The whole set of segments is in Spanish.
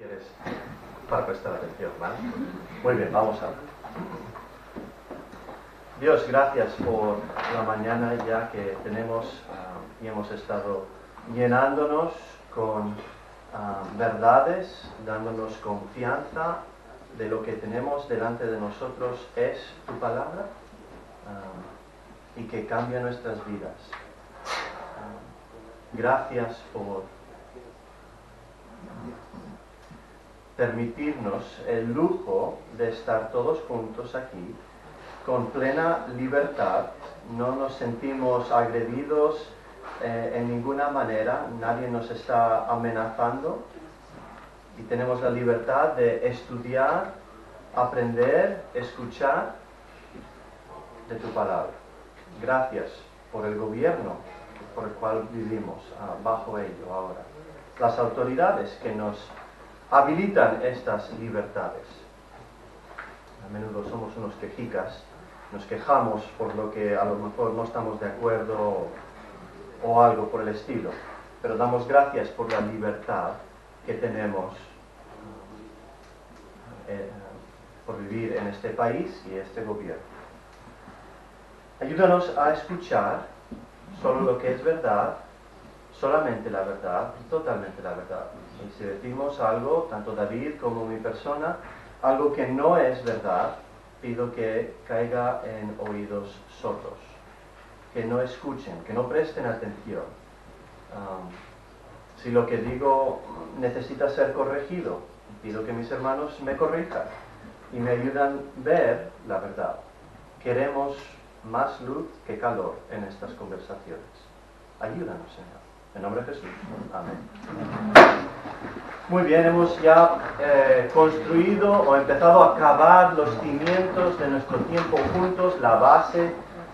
quieres para prestar atención, ¿vale? Muy bien, vamos a ver. Dios, gracias por la mañana ya que tenemos y hemos estado llenándonos con verdades, dándonos confianza de lo que tenemos delante de nosotros es tu palabra y que cambia nuestras vidas. Gracias por permitirnos el lujo de estar todos juntos aquí con plena libertad. No nos sentimos agredidos en ninguna manera, nadie nos está amenazando y tenemos la libertad de estudiar, aprender, escuchar de tu palabra. Gracias por el gobierno por el cual vivimos bajo ello ahora. Las autoridades que nos habilitan estas libertades. A menudo somos unos quejicas, nos quejamos por lo que a lo mejor no estamos de acuerdo o algo por el estilo, pero damos gracias por la libertad que tenemos por vivir en este país y este gobierno. Ayúdanos a escuchar solo lo que es verdad, solamente la verdad y totalmente la verdad. Y si decimos algo, tanto David como mi persona, algo que no es verdad, pido que caiga en oídos sordos, que no escuchen, que no presten atención. Si lo que digo necesita ser corregido, pido que mis hermanos me corrijan y me ayudan a ver la verdad. Queremos más luz que calor en estas conversaciones. Ayúdanos, Señor. En nombre de Jesús. Amén. Muy bien, hemos ya construido o empezado a cavar los cimientos de nuestro tiempo juntos, la base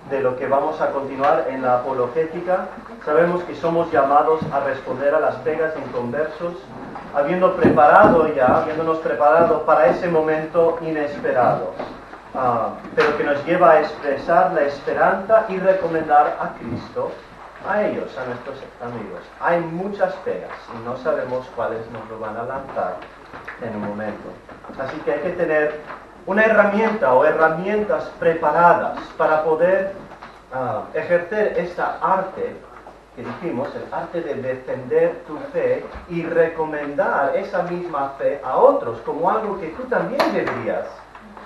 de lo que vamos a continuar en la apologética. Sabemos que somos llamados a responder a las pegas de inconversos, habiéndonos preparado para ese momento inesperado, pero que nos lleva a expresar la esperanza y recomendar a Cristo a ellos, a nuestros amigos. Hay muchas pegas y no sabemos cuáles nos lo van a lanzar en un momento. Así que hay que tener una herramienta o herramientas preparadas para poder ejercer esta arte que dijimos, el arte de defender tu fe y recomendar esa misma fe a otros como algo que tú también deberías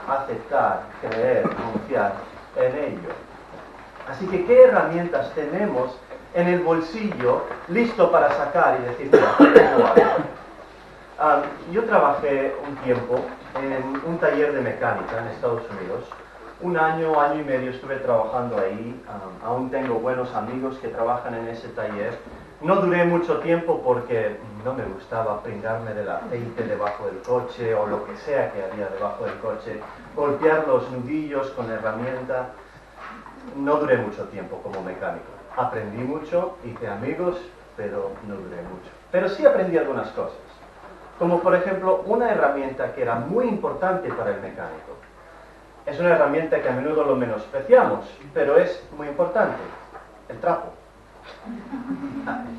aceptar, creer, confiar en ello. Así que, ¿qué herramientas tenemos en el bolsillo listo para sacar y decir, mira, ¿cómo hago? Yo trabajé un tiempo en un taller de mecánica en Estados Unidos. Un año y medio estuve trabajando ahí. Aún tengo buenos amigos que trabajan en ese taller. No duré mucho tiempo porque no me gustaba pringarme del aceite debajo del coche o lo que sea que había debajo del coche, golpear los nudillos con la herramienta. No duré mucho tiempo como mecánico. Aprendí mucho, hice amigos, pero no duré mucho. Pero sí aprendí algunas cosas. Como por ejemplo, una herramienta que era muy importante para el mecánico. Es una herramienta que a menudo lo menospreciamos, pero es muy importante. El trapo.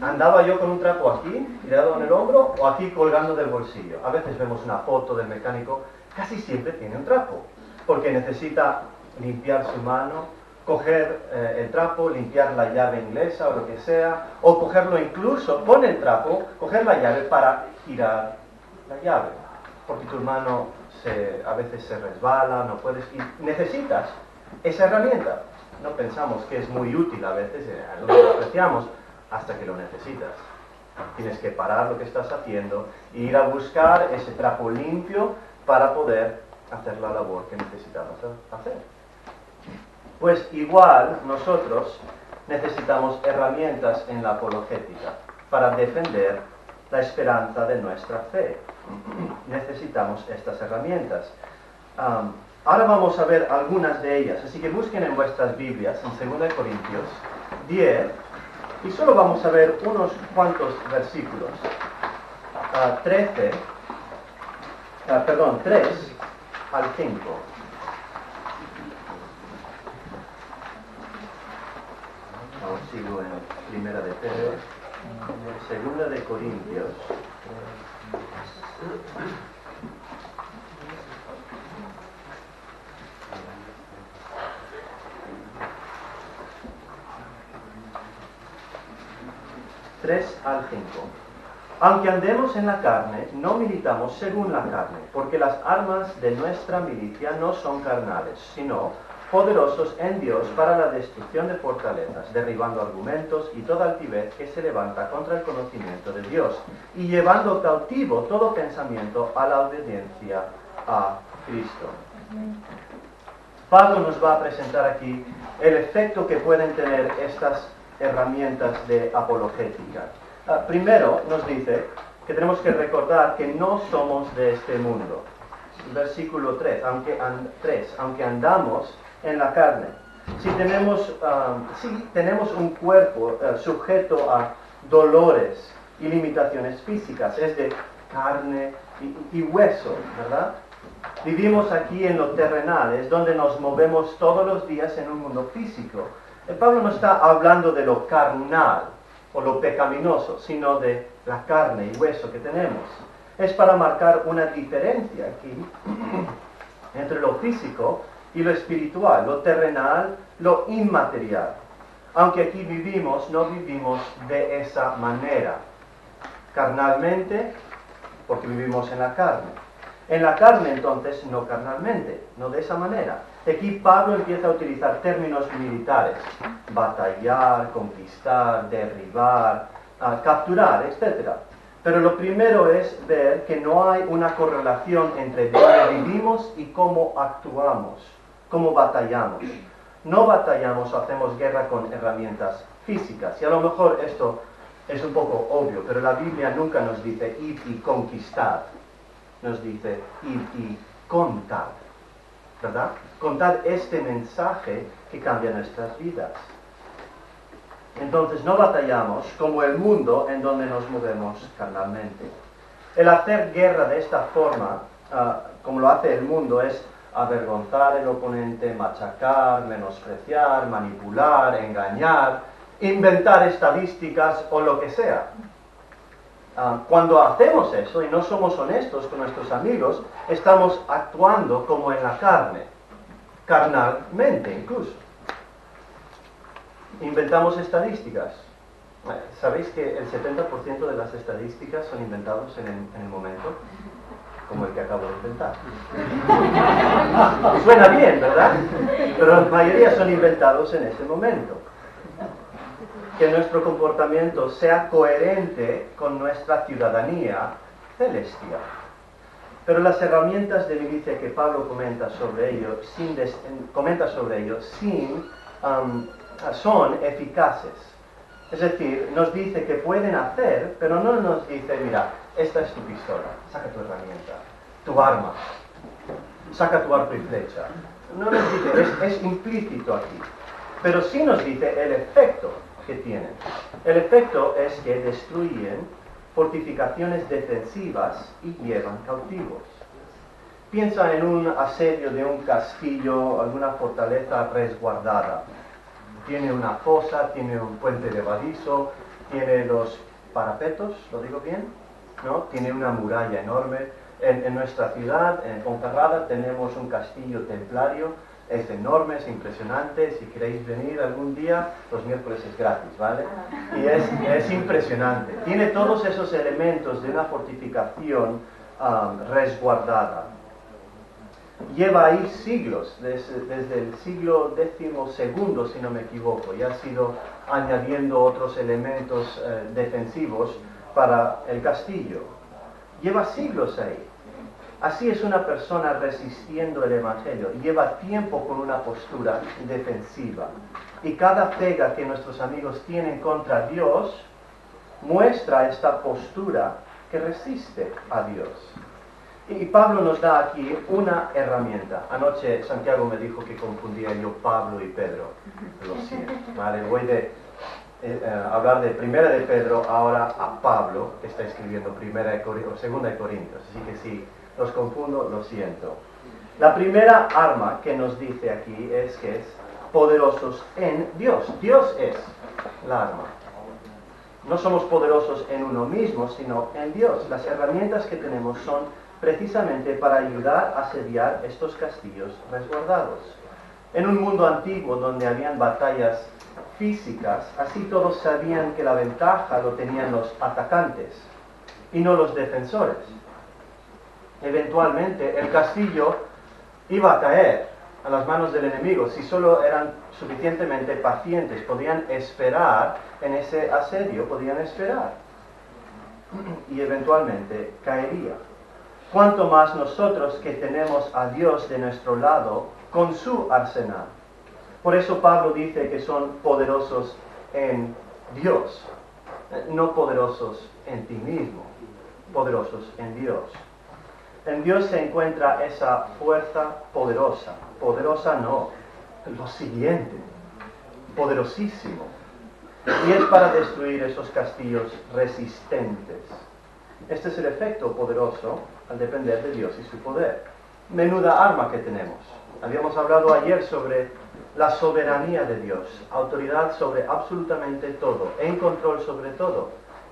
Andaba yo con un trapo aquí, tirado en el hombro, o aquí colgando del bolsillo. A veces vemos una foto del mecánico, casi siempre tiene un trapo, porque necesita limpiar su mano, coger el trapo, limpiar la llave inglesa o lo que sea, o cogerlo incluso con el trapo, coger la llave para girar la llave, porque tu mano a veces se resbala, no puedes, y necesitas esa herramienta. No pensamos que es muy útil a veces, lo despreciamos hasta que lo necesitas. Tienes que parar lo que estás haciendo e ir a buscar ese trapo limpio para poder hacer la labor que necesitamos hacer. Pues igual nosotros necesitamos herramientas en la apologética para defender la esperanza de nuestra fe. Necesitamos estas herramientas. Ahora vamos a ver algunas de ellas, así que busquen en vuestras Biblias, en 2 Corintios 10, y solo vamos a ver unos cuantos versículos. 3 al 5. Sigo en Primera de Pedro. Segunda de Corintios. al 5. Aunque andemos en la carne, no militamos según la carne, porque las armas de nuestra milicia no son carnales, sino poderosos en Dios para la destrucción de fortalezas, derribando argumentos y toda altivez que se levanta contra el conocimiento de Dios, y llevando cautivo todo pensamiento a la obediencia a Cristo. Pablo nos va a presentar aquí el efecto que pueden tener estas herramientas de apologética. Primero nos dice que tenemos que recordar que no somos de este mundo. Versículo 3, aunque andamos en la carne. Si tenemos un cuerpo sujeto a dolores y limitaciones físicas, es de carne y hueso, ¿verdad? Vivimos aquí en lo terrenal, es donde nos movemos todos los días en un mundo físico. Pablo no está hablando de lo carnal o lo pecaminoso, sino de la carne y hueso que tenemos. Es para marcar una diferencia aquí entre lo físico y lo espiritual, lo terrenal, lo inmaterial. Aunque aquí no vivimos de esa manera. Carnalmente, porque vivimos en la carne. En la carne, entonces, no carnalmente, no de esa manera. Aquí Pablo empieza a utilizar términos militares: batallar, conquistar, derribar, capturar, etc. Pero lo primero es ver que no hay una correlación entre dónde vivimos y cómo actuamos, cómo batallamos. No batallamos o hacemos guerra con herramientas físicas. Y a lo mejor esto es un poco obvio, pero la Biblia nunca nos dice id y conquistad. Nos dice id y contad, ¿verdad? Contad este mensaje que cambia nuestras vidas. Entonces no batallamos como el mundo en donde nos movemos carnalmente. El hacer guerra de esta forma, como lo hace el mundo, es avergonzar al oponente, machacar, menospreciar, manipular, engañar, inventar estadísticas o lo que sea. Cuando hacemos eso y no somos honestos con nuestros amigos, estamos actuando como en la carne, carnalmente incluso. Inventamos estadísticas. ¿Sabéis que el 70% de las estadísticas son inventados en el momento? Como el que acabo de inventar. Suena bien, ¿verdad? Pero la mayoría son inventados en ese momento. Que nuestro comportamiento sea coherente con nuestra ciudadanía celestial. Pero las herramientas de milicia que Pablo comenta sobre ello son eficaces. Es decir, nos dice que pueden hacer, pero no nos dice, mira, esta es tu pistola, saca tu herramienta, tu arma, saca tu arco y flecha. No nos dice, es implícito aquí. Pero sí nos dice el efecto que tienen. El efecto es que destruyen fortificaciones defensivas y llevan cautivos. Piensa en un asedio de un castillo, alguna fortaleza resguardada. Tiene una fosa, tiene un puente levadizo, tiene los parapetos, ¿lo digo bien? ¿No? Tiene una muralla enorme. En nuestra ciudad, en Ponferrada, tenemos un castillo templario. Es enorme, es impresionante. Si queréis venir algún día, los miércoles es gratis, ¿vale? Y es impresionante. Tiene todos esos elementos de una fortificación resguardada. Lleva ahí siglos, desde el siglo XII, si no me equivoco, y ha sido añadiendo otros elementos defensivos para el castillo. Lleva siglos ahí. Así es una persona resistiendo el Evangelio. Lleva tiempo con una postura defensiva. Y cada pega que nuestros amigos tienen contra Dios muestra esta postura que resiste a Dios. Y Pablo nos da aquí una herramienta. Anoche Santiago me dijo que confundía yo Pablo y Pedro. Lo siento, ¿vale? Voy de hablar de Primera de Pedro ahora a Pablo, que está escribiendo Segunda de Corintios. Así que si los confundo, lo siento. La primera arma que nos dice aquí es que es poderosos en Dios. Dios es la arma. No somos poderosos en uno mismo, sino en Dios. Las herramientas que tenemos son precisamente para ayudar a asediar estos castillos resguardados. En un mundo antiguo donde habían batallas físicas, así todos sabían que la ventaja lo tenían los atacantes y no los defensores. Eventualmente el castillo iba a caer a las manos del enemigo si solo eran suficientemente pacientes, podían esperar en ese asedio, podían esperar y eventualmente caería. Cuanto más nosotros que tenemos a Dios de nuestro lado con su arsenal. Por eso Pablo dice que son poderosos en Dios, no poderosos en ti mismo, poderosos en Dios. En Dios se encuentra esa fuerza poderosa. Poderosa no, lo siguiente, poderosísimo. Y es para destruir esos castillos resistentes. Este es el efecto poderoso al depender de Dios y su poder. Menuda arma que tenemos. Habíamos hablado ayer sobre la soberanía de Dios, autoridad sobre absolutamente todo, en control sobre todo.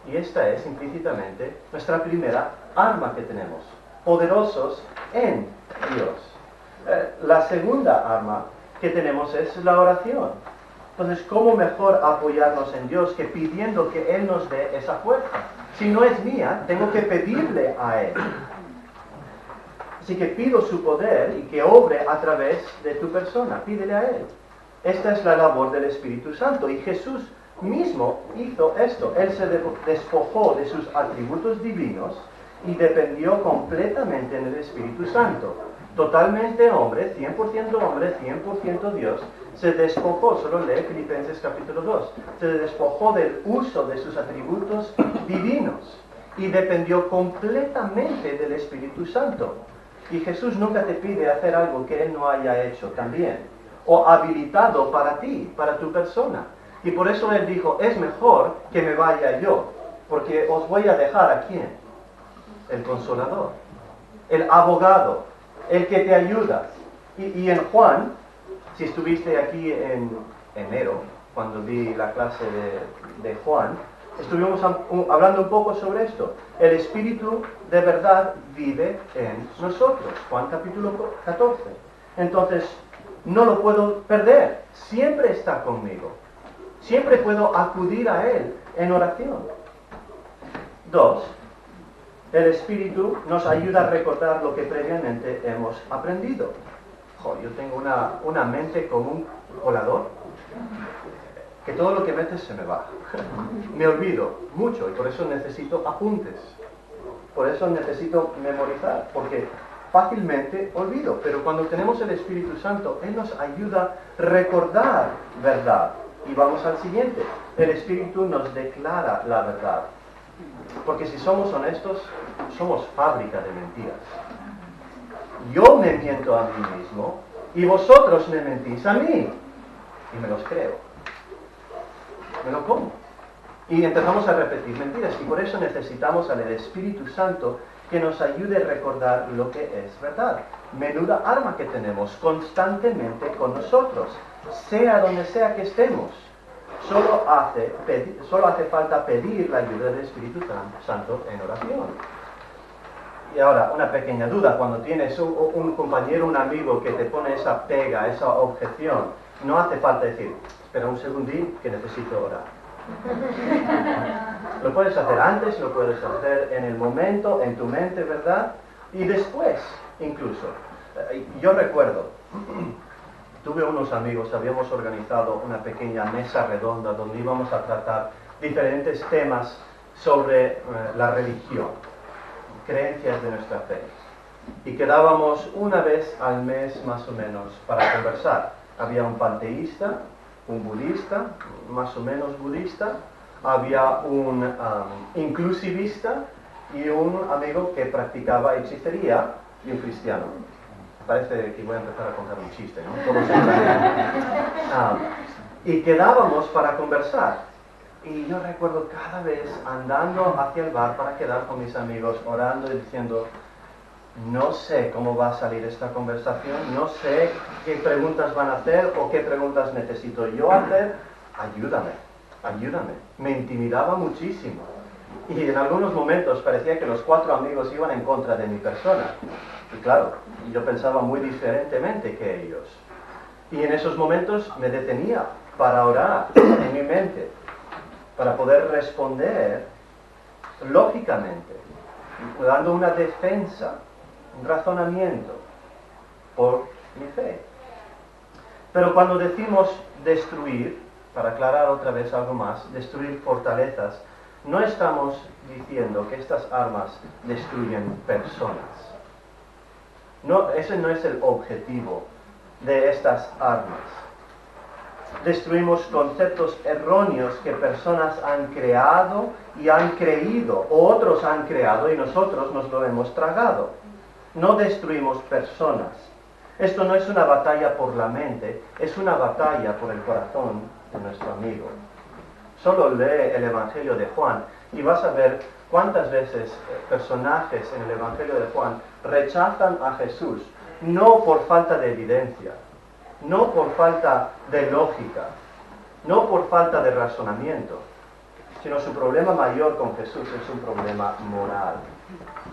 Y esta es implícitamente nuestra primera arma que tenemos. Poderosos en Dios. La segunda arma que tenemos es la oración. Entonces, ¿cómo mejor apoyarnos en Dios que pidiendo que Él nos dé esa fuerza? Si no es mía, tengo que pedirle a Él. Así que pido su poder y que obre a través de tu persona. Pídele a Él. Esta es la labor del Espíritu Santo. Y Jesús mismo hizo esto. Él se despojó de sus atributos divinos y dependió completamente en el Espíritu Santo. Totalmente hombre, 100% Dios, se despojó, solo lee Filipenses capítulo 2, se despojó del uso de sus atributos divinos y dependió completamente del Espíritu Santo. Y Jesús nunca te pide hacer algo que Él no haya hecho también, o habilitado para ti, para tu persona. Y por eso Él dijo, es mejor que me vaya yo, porque os voy a dejar ¿a quién? El Consolador, el abogado, el que te ayuda. Y en Juan, si estuviste aquí en enero, cuando di la clase de Juan, estuvimos hablando un poco sobre esto. El Espíritu de verdad vive en nosotros. Juan capítulo 14. Entonces, no lo puedo perder. Siempre está conmigo. Siempre puedo acudir a Él en oración. 2. El Espíritu nos ayuda a recordar lo que previamente hemos aprendido. Yo tengo una mente como un colador, que todo lo que metes se me va. Me olvido mucho y por eso necesito apuntes. Por eso necesito memorizar, porque fácilmente olvido. Pero cuando tenemos el Espíritu Santo, Él nos ayuda a recordar verdad. Y vamos al siguiente. El Espíritu nos declara la verdad. Porque si somos honestos, somos fábrica de mentiras. Yo me miento a mí mismo y vosotros me mentís a mí. Y me los creo. Me lo como. Y empezamos a repetir mentiras. Y por eso necesitamos al Espíritu Santo que nos ayude a recordar lo que es verdad. Menuda arma que tenemos constantemente con nosotros, sea donde sea que estemos. Solo hace falta pedir la ayuda del Espíritu Santo en oración. Y ahora, una pequeña duda. Cuando tienes un compañero, un amigo que te pone esa pega, esa objeción, no hace falta decir, espera un segundín que necesito orar. Lo puedes hacer antes, lo puedes hacer en el momento, en tu mente, ¿verdad? Y después, incluso. Yo recuerdo, tuve unos amigos, habíamos organizado una pequeña mesa redonda donde íbamos a tratar diferentes temas sobre la religión, creencias de nuestra fe. Y quedábamos una vez al mes más o menos para conversar. Había un panteísta, un budista, más o menos budista, había un inclusivista y un amigo que practicaba hechicería y un cristiano. Parece que voy a empezar a contar un chiste, ¿no? Todos y quedábamos para conversar. Y yo recuerdo cada vez andando hacia el bar para quedar con mis amigos, orando y diciendo, no sé cómo va a salir esta conversación, no sé qué preguntas van a hacer o qué preguntas necesito yo hacer, ayúdame. ayúdame. Me intimidaba muchísimo. Y en algunos momentos parecía que los 4 amigos iban en contra de mi persona. Y claro, yo pensaba muy diferentemente que ellos. Y en esos momentos me detenía para orar en mi mente, para poder responder lógicamente, dando una defensa, un razonamiento por mi fe. Pero cuando decimos destruir, para aclarar otra vez algo más, destruir fortalezas, no estamos diciendo que estas armas destruyen personas. No, ese no es el objetivo de estas armas. Destruimos conceptos erróneos que personas han creado y han creído, o otros han creado y nosotros nos lo hemos tragado. No destruimos personas. Esto no es una batalla por la mente, es una batalla por el corazón de nuestro amigo. Solo lee el Evangelio de Juan y vas a ver cuántas veces personajes en el Evangelio de Juan rechazan a Jesús, no por falta de evidencia, no por falta de lógica, no por falta de razonamiento, sino su problema mayor con Jesús es un problema moral,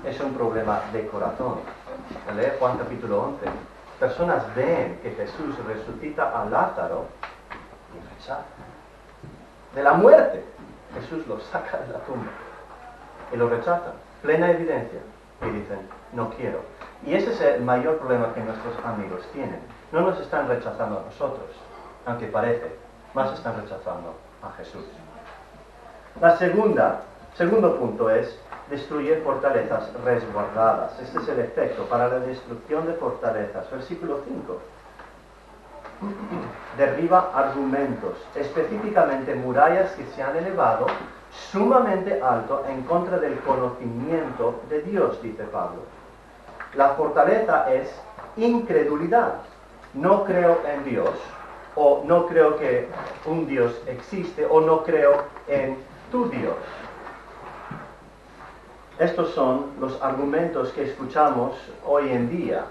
es un problema de corazón. Lee Juan capítulo 11. Personas ven que Jesús resucita a Lázaro y rechazan. De la muerte, Jesús lo saca de la tumba y lo rechazan. Plena evidencia. Y dicen, no quiero. Y ese es el mayor problema que nuestros amigos tienen. No nos están rechazando a nosotros, aunque parece, más están rechazando a Jesús. Segundo punto es destruir fortalezas resguardadas. Este es el efecto para la destrucción de fortalezas. Versículo 5. Derriba argumentos, específicamente murallas que se han elevado sumamente alto en contra del conocimiento de Dios, dice Pablo. La fortaleza es incredulidad. No creo en Dios, o no creo que un Dios existe, o no creo en tu Dios. Estos son los argumentos que escuchamos hoy en día,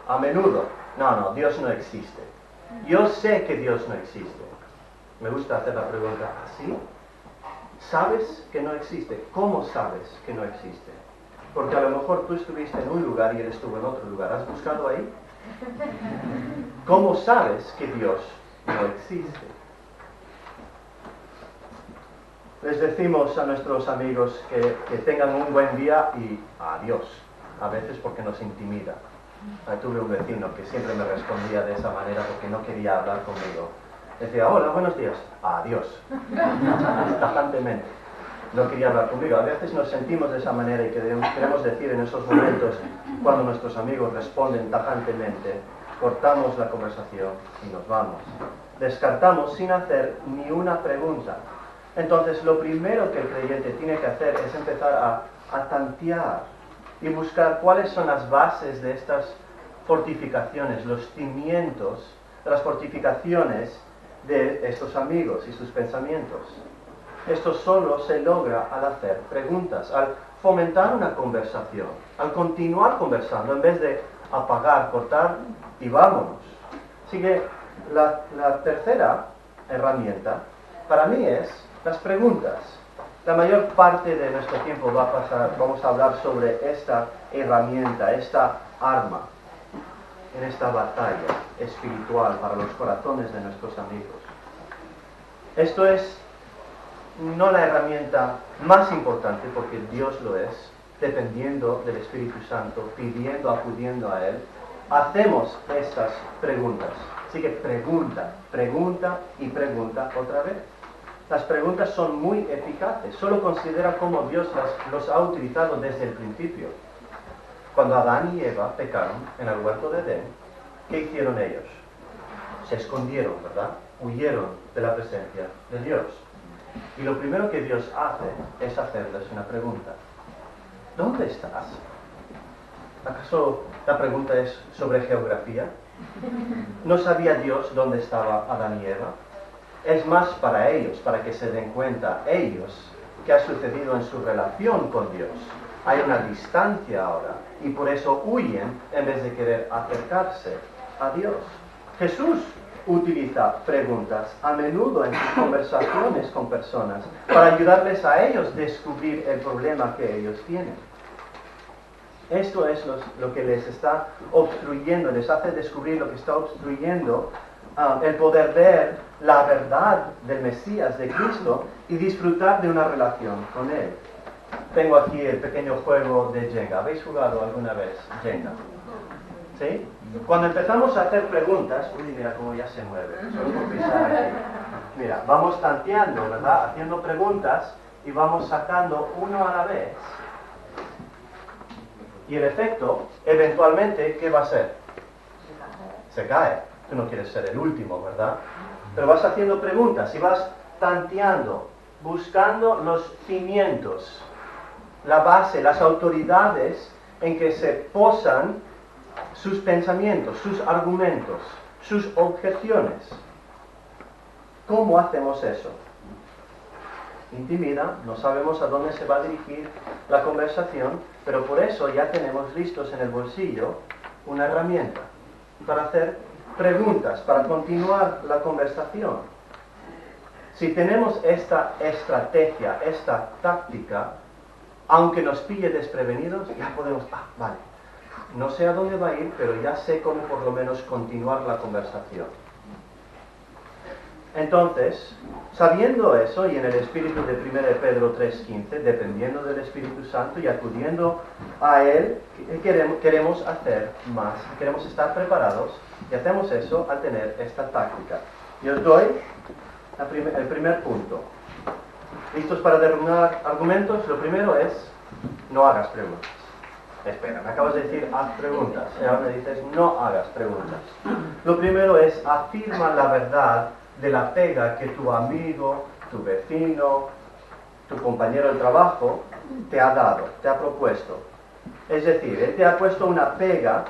a menudo. No, Dios no existe. Yo sé que Dios no existe. Me gusta hacer la pregunta, ¿sí? ¿Sabes que no existe? ¿Cómo sabes que no existe? Porque a lo mejor tú estuviste en un lugar y él estuvo en otro lugar. ¿Has buscado ahí? ¿Cómo sabes que Dios no existe? Les decimos a nuestros amigos que tengan un buen día y adiós. A veces porque nos intimida. Tuve un vecino que siempre me respondía de esa manera porque no quería hablar conmigo. Decía, hola, buenos días. Adiós. Tajantemente. No quería hablar conmigo. A veces nos sentimos de esa manera y queremos decir en esos momentos, cuando nuestros amigos responden tajantemente, cortamos la conversación y nos vamos. Descartamos sin hacer ni una pregunta. Entonces, lo primero que el creyente tiene que hacer es empezar a tantear y buscar cuáles son las bases de estas fortificaciones, los cimientos de las fortificaciones de estos amigos y sus pensamientos. Esto solo se logra al hacer preguntas, al fomentar una conversación, al continuar conversando en vez de apagar, cortar y vámonos. Así que la tercera herramienta para mí es las preguntas. La mayor parte de nuestro tiempo vamos a hablar sobre esta herramienta, esta arma, en esta batalla espiritual para los corazones de nuestros amigos. Esto es no la herramienta más importante, porque Dios lo es, dependiendo del Espíritu Santo, pidiendo, acudiendo a Él. Hacemos estas preguntas. Así que pregunta y pregunta otra vez. Las preguntas son muy eficaces. Solo considera cómo Dios los ha utilizado desde el principio. Cuando Adán y Eva pecaron en el huerto de Edén, ¿qué hicieron ellos? Se escondieron, ¿verdad? Huyeron de la presencia de Dios. Y lo primero que Dios hace es hacerles una pregunta. ¿Dónde estás? ¿Acaso la pregunta es sobre geografía? ¿No sabía Dios dónde estaba Adán y Eva? Es más para ellos, para que se den cuenta ellos qué ha sucedido en su relación con Dios. Hay una distancia ahora y por eso huyen en vez de querer acercarse a Dios. Jesús utiliza preguntas a menudo en sus conversaciones con personas para ayudarles a ellos a descubrir el problema que ellos tienen. Esto es lo que les está obstruyendo, les hace descubrir lo que está obstruyendo el poder ver la verdad del Mesías, de Cristo, y disfrutar de una relación con Él. Tengo aquí el pequeño juego de Jenga. ¿Habéis jugado alguna vez Jenga? ¿Sí? Cuando empezamos a hacer preguntas, uy, mira cómo ya se mueve, solo por pisar aquí. Mira, vamos tanteando, ¿verdad? Haciendo preguntas y vamos sacando uno a la vez. Y el efecto, eventualmente, ¿qué va a ser? Se cae. Tú no quieres ser el último, ¿verdad? Pero vas haciendo preguntas y vas tanteando, buscando los cimientos, la base, las autoridades en que se posan sus pensamientos, sus argumentos, sus objeciones. ¿Cómo hacemos eso? Intimida, no sabemos a dónde se va a dirigir la conversación, pero por eso ya tenemos listos en el bolsillo una herramienta para hacer preguntas, para continuar la conversación. Si tenemos esta estrategia, esta táctica, aunque nos pille desprevenidos, ya podemos, vale, no sé a dónde va a ir, pero ya sé cómo por lo menos continuar la conversación. Entonces, sabiendo eso, y en el espíritu de 1 Pedro 3:15, dependiendo del Espíritu Santo y acudiendo a Él, queremos hacer más, queremos estar preparados, y hacemos eso al tener esta táctica. Y os doy el primer punto. ¿Listos para derrumbar argumentos? Lo primero es, no hagas preguntas. Espera, me acabas de decir, haz preguntas. Y ahora me dices, no hagas preguntas. Lo primero es, afirma la verdad de la pega que tu amigo, tu vecino, tu compañero de trabajo te ha dado, te ha propuesto. Es decir, él te ha puesto una pega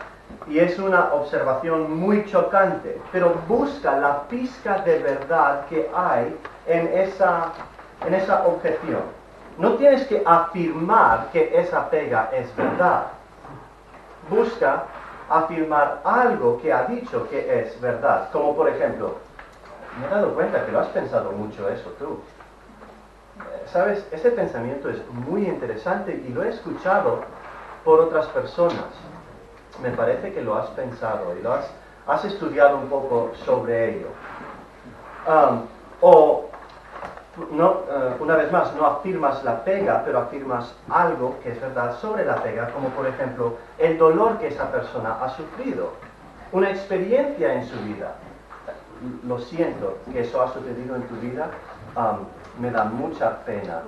y es una observación muy chocante, pero busca la pizca de verdad que hay en esa objeción. No tienes que afirmar que esa pega es verdad. Busca afirmar algo que ha dicho que es verdad, como por ejemplo, me he dado cuenta que lo has pensado mucho eso tú. ¿Sabes? Ese pensamiento es muy interesante y lo he escuchado por otras personas. Me parece que lo has pensado y lo has estudiado un poco sobre ello. Una vez más, no afirmas la pega, pero afirmas algo que es verdad sobre la pega, como por ejemplo el dolor que esa persona ha sufrido, una experiencia en su vida. Lo siento que eso ha sucedido en tu vida, me da mucha pena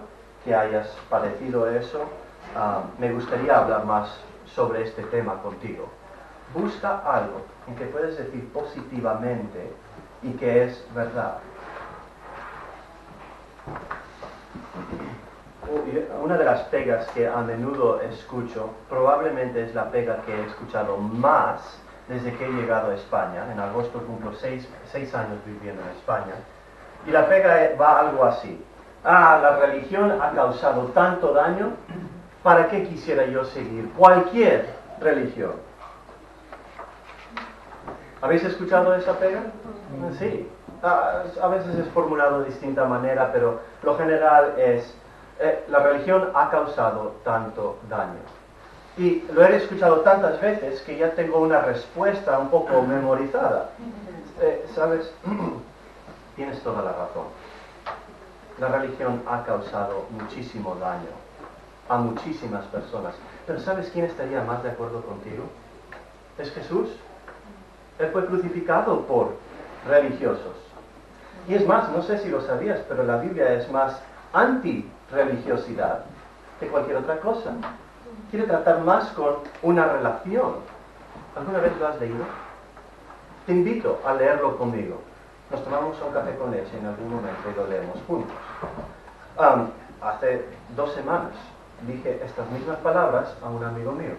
que hayas padecido eso, me gustaría hablar más sobre este tema contigo. Busca algo en que puedes decir positivamente y que es verdad. Una de las pegas que a menudo escucho, probablemente es la pega que he escuchado más desde que he llegado a España. En agosto cumplo 6 años viviendo en España. Y la pega va algo así. La religión ha causado tanto daño, ¿para qué quisiera yo seguir cualquier religión? ¿Habéis escuchado esa pega? Sí. A veces es formulado de distinta manera, pero lo general es, la religión ha causado tanto daño. Y lo he escuchado tantas veces que ya tengo una respuesta un poco memorizada. ¿Sabes? Tienes toda la razón. La religión ha causado muchísimo daño a muchísimas personas. Pero ¿sabes quién estaría más de acuerdo contigo? Es Jesús. Él fue crucificado por religiosos. Y es más, no sé si lo sabías, pero la Biblia es más anti-religiosidad que cualquier otra cosa. Quiere tratar más con una relación. ¿Alguna vez lo has leído? Te invito a leerlo conmigo. Nos tomamos un café con leche en algún momento y lo leemos juntos. Hace 2 semanas dije estas mismas palabras a un amigo mío.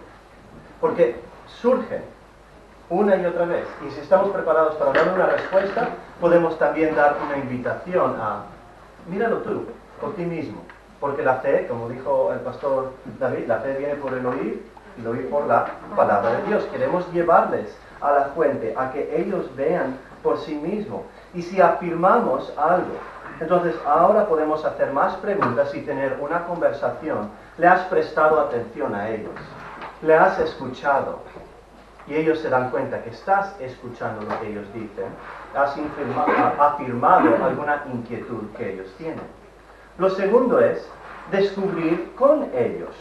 Porque surgen una y otra vez. Y si estamos preparados para dar una respuesta, podemos también dar una invitación a, míralo tú, por ti mismo. Porque la fe, como dijo el pastor David, la fe viene por el oír y el oír por la palabra de Dios. Queremos llevarles a la fuente, a que ellos vean por sí mismo. Y si afirmamos algo, entonces ahora podemos hacer más preguntas y tener una conversación. Le has prestado atención a ellos, le has escuchado, y ellos se dan cuenta que estás escuchando lo que ellos dicen, has afirmado alguna inquietud que ellos tienen. Lo segundo es descubrir con ellos.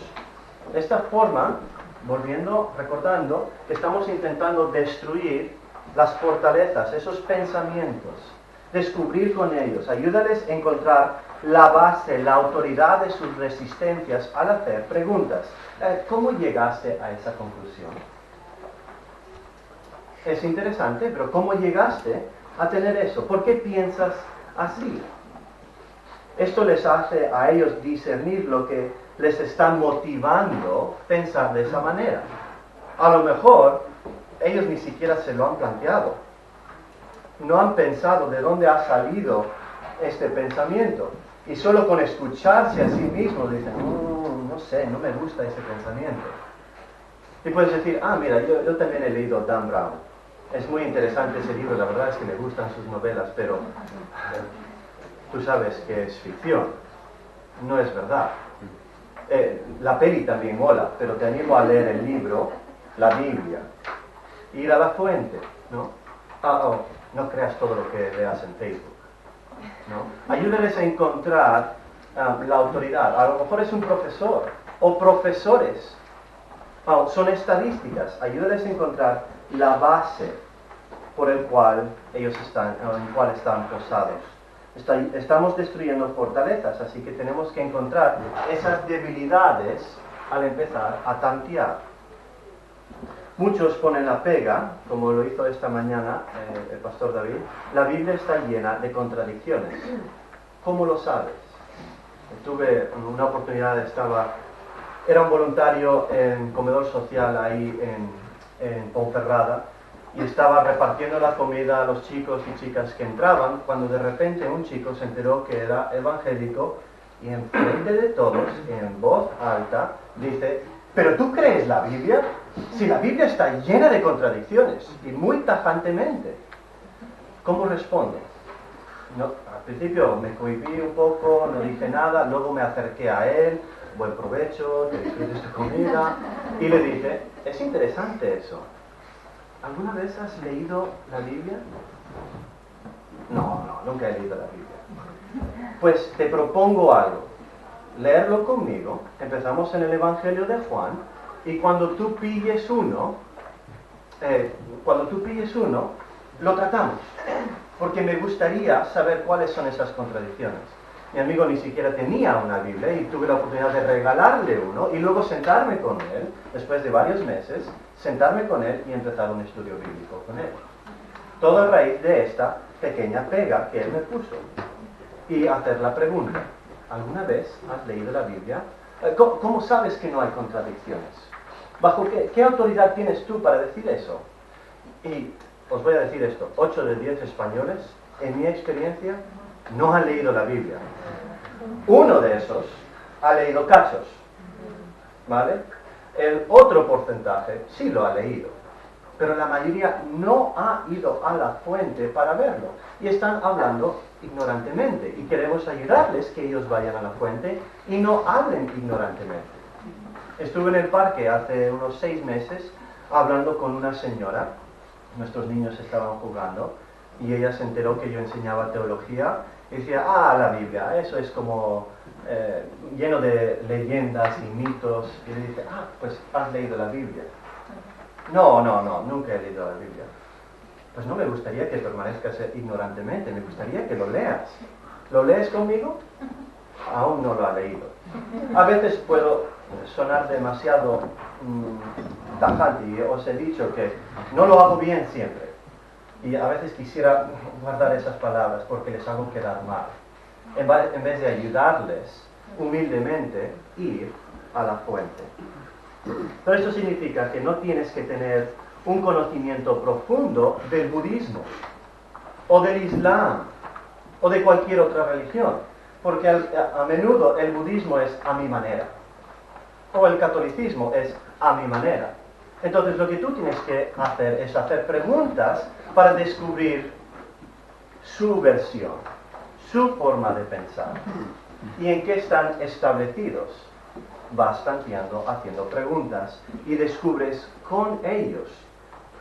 De esta forma, recordando, estamos intentando destruir las fortalezas, esos pensamientos, descubrir con ellos, ayúdales a encontrar la base, la autoridad de sus resistencias al hacer preguntas. ¿Cómo llegaste a esa conclusión? Es interesante, pero ¿cómo llegaste a tener eso? ¿Por qué piensas así? Esto les hace a ellos discernir lo que les está motivando a pensar de esa manera. A lo mejor ellos ni siquiera se lo han planteado. No han pensado de dónde ha salido este pensamiento. Y solo con escucharse a sí mismos dicen, no sé, no me gusta ese pensamiento. Y puedes decir, mira, yo también he leído Dan Brown. Es muy interesante ese libro, la verdad es que me gustan sus novelas, pero tú sabes que es ficción, no es verdad. La peli también mola, pero te animo a leer el libro, la Biblia, ir a la fuente, ¿no? No creas todo lo que veas en Facebook, ¿no? Ayúdales a encontrar la autoridad. A lo mejor es un profesor o profesores, son estadísticas. Ayúdales a encontrar la base por el cual ellos están posados. Estamos destruyendo fortalezas, así que tenemos que encontrar esas debilidades al empezar a tantear. Muchos ponen la pega, como lo hizo esta mañana el pastor David. La Biblia está llena de contradicciones. ¿Cómo lo sabes? Tuve una oportunidad, era un voluntario en comedor social ahí en Ponferrada, y estaba repartiendo la comida a los chicos y chicas que entraban, cuando de repente un chico se enteró que era evangélico y en frente de todos, en voz alta, dice, ¿pero tú crees la Biblia? Si la Biblia está llena de contradicciones, y muy tajantemente. ¿Cómo responde? No, al principio me cohibí un poco, no dije nada, luego me acerqué a él, buen provecho, que disfrutes tu comida, y le dije, es interesante eso. ¿Alguna vez has leído la Biblia? No, nunca he leído la Biblia. Pues te propongo algo. Leerlo conmigo. Empezamos en el Evangelio de Juan. Y cuando tú pilles uno, lo tratamos. Porque me gustaría saber cuáles son esas contradicciones. Mi amigo ni siquiera tenía una Biblia y tuve la oportunidad de regalarle uno y luego sentarme con él, después de varios meses, sentarme con él y empezar un estudio bíblico con él. Todo a raíz de esta pequeña pega que él me puso. Y hacer la pregunta, ¿alguna vez has leído la Biblia? ¿Cómo sabes que no hay contradicciones? ¿Bajo qué autoridad tienes tú para decir eso? Y os voy a decir esto, 8 de 10 españoles, en mi experiencia, no han leído la Biblia. Uno de esos ha leído cachos, ¿vale? El otro porcentaje sí lo ha leído, pero la mayoría no ha ido a la fuente para verlo y están hablando ignorantemente y queremos ayudarles que ellos vayan a la fuente y no hablen ignorantemente. Estuve en el parque hace unos 6 meses hablando con una señora, nuestros niños estaban jugando y ella se enteró que yo enseñaba teología y decía, la Biblia, eso es como lleno de leyendas y mitos. Y le dice, pues has leído la Biblia. No, nunca he leído la Biblia. Pues no me gustaría que permanezcas ignorantemente, me gustaría que lo leas. ¿Lo lees conmigo? Aún no lo ha leído. A veces puedo sonar demasiado tajante y os he dicho que no lo hago bien siempre. Y a veces quisiera guardar esas palabras porque les hago quedar mal. En vez de ayudarles humildemente, ir a la fuente. Pero esto significa que no tienes que tener un conocimiento profundo del budismo, o del islam, o de cualquier otra religión. Porque a menudo el budismo es a mi manera, o el catolicismo es a mi manera. Entonces lo que tú tienes que hacer es hacer preguntas para descubrir su versión, su forma de pensar. ¿Y en qué están establecidos? Vas tanteando, haciendo preguntas y descubres con ellos,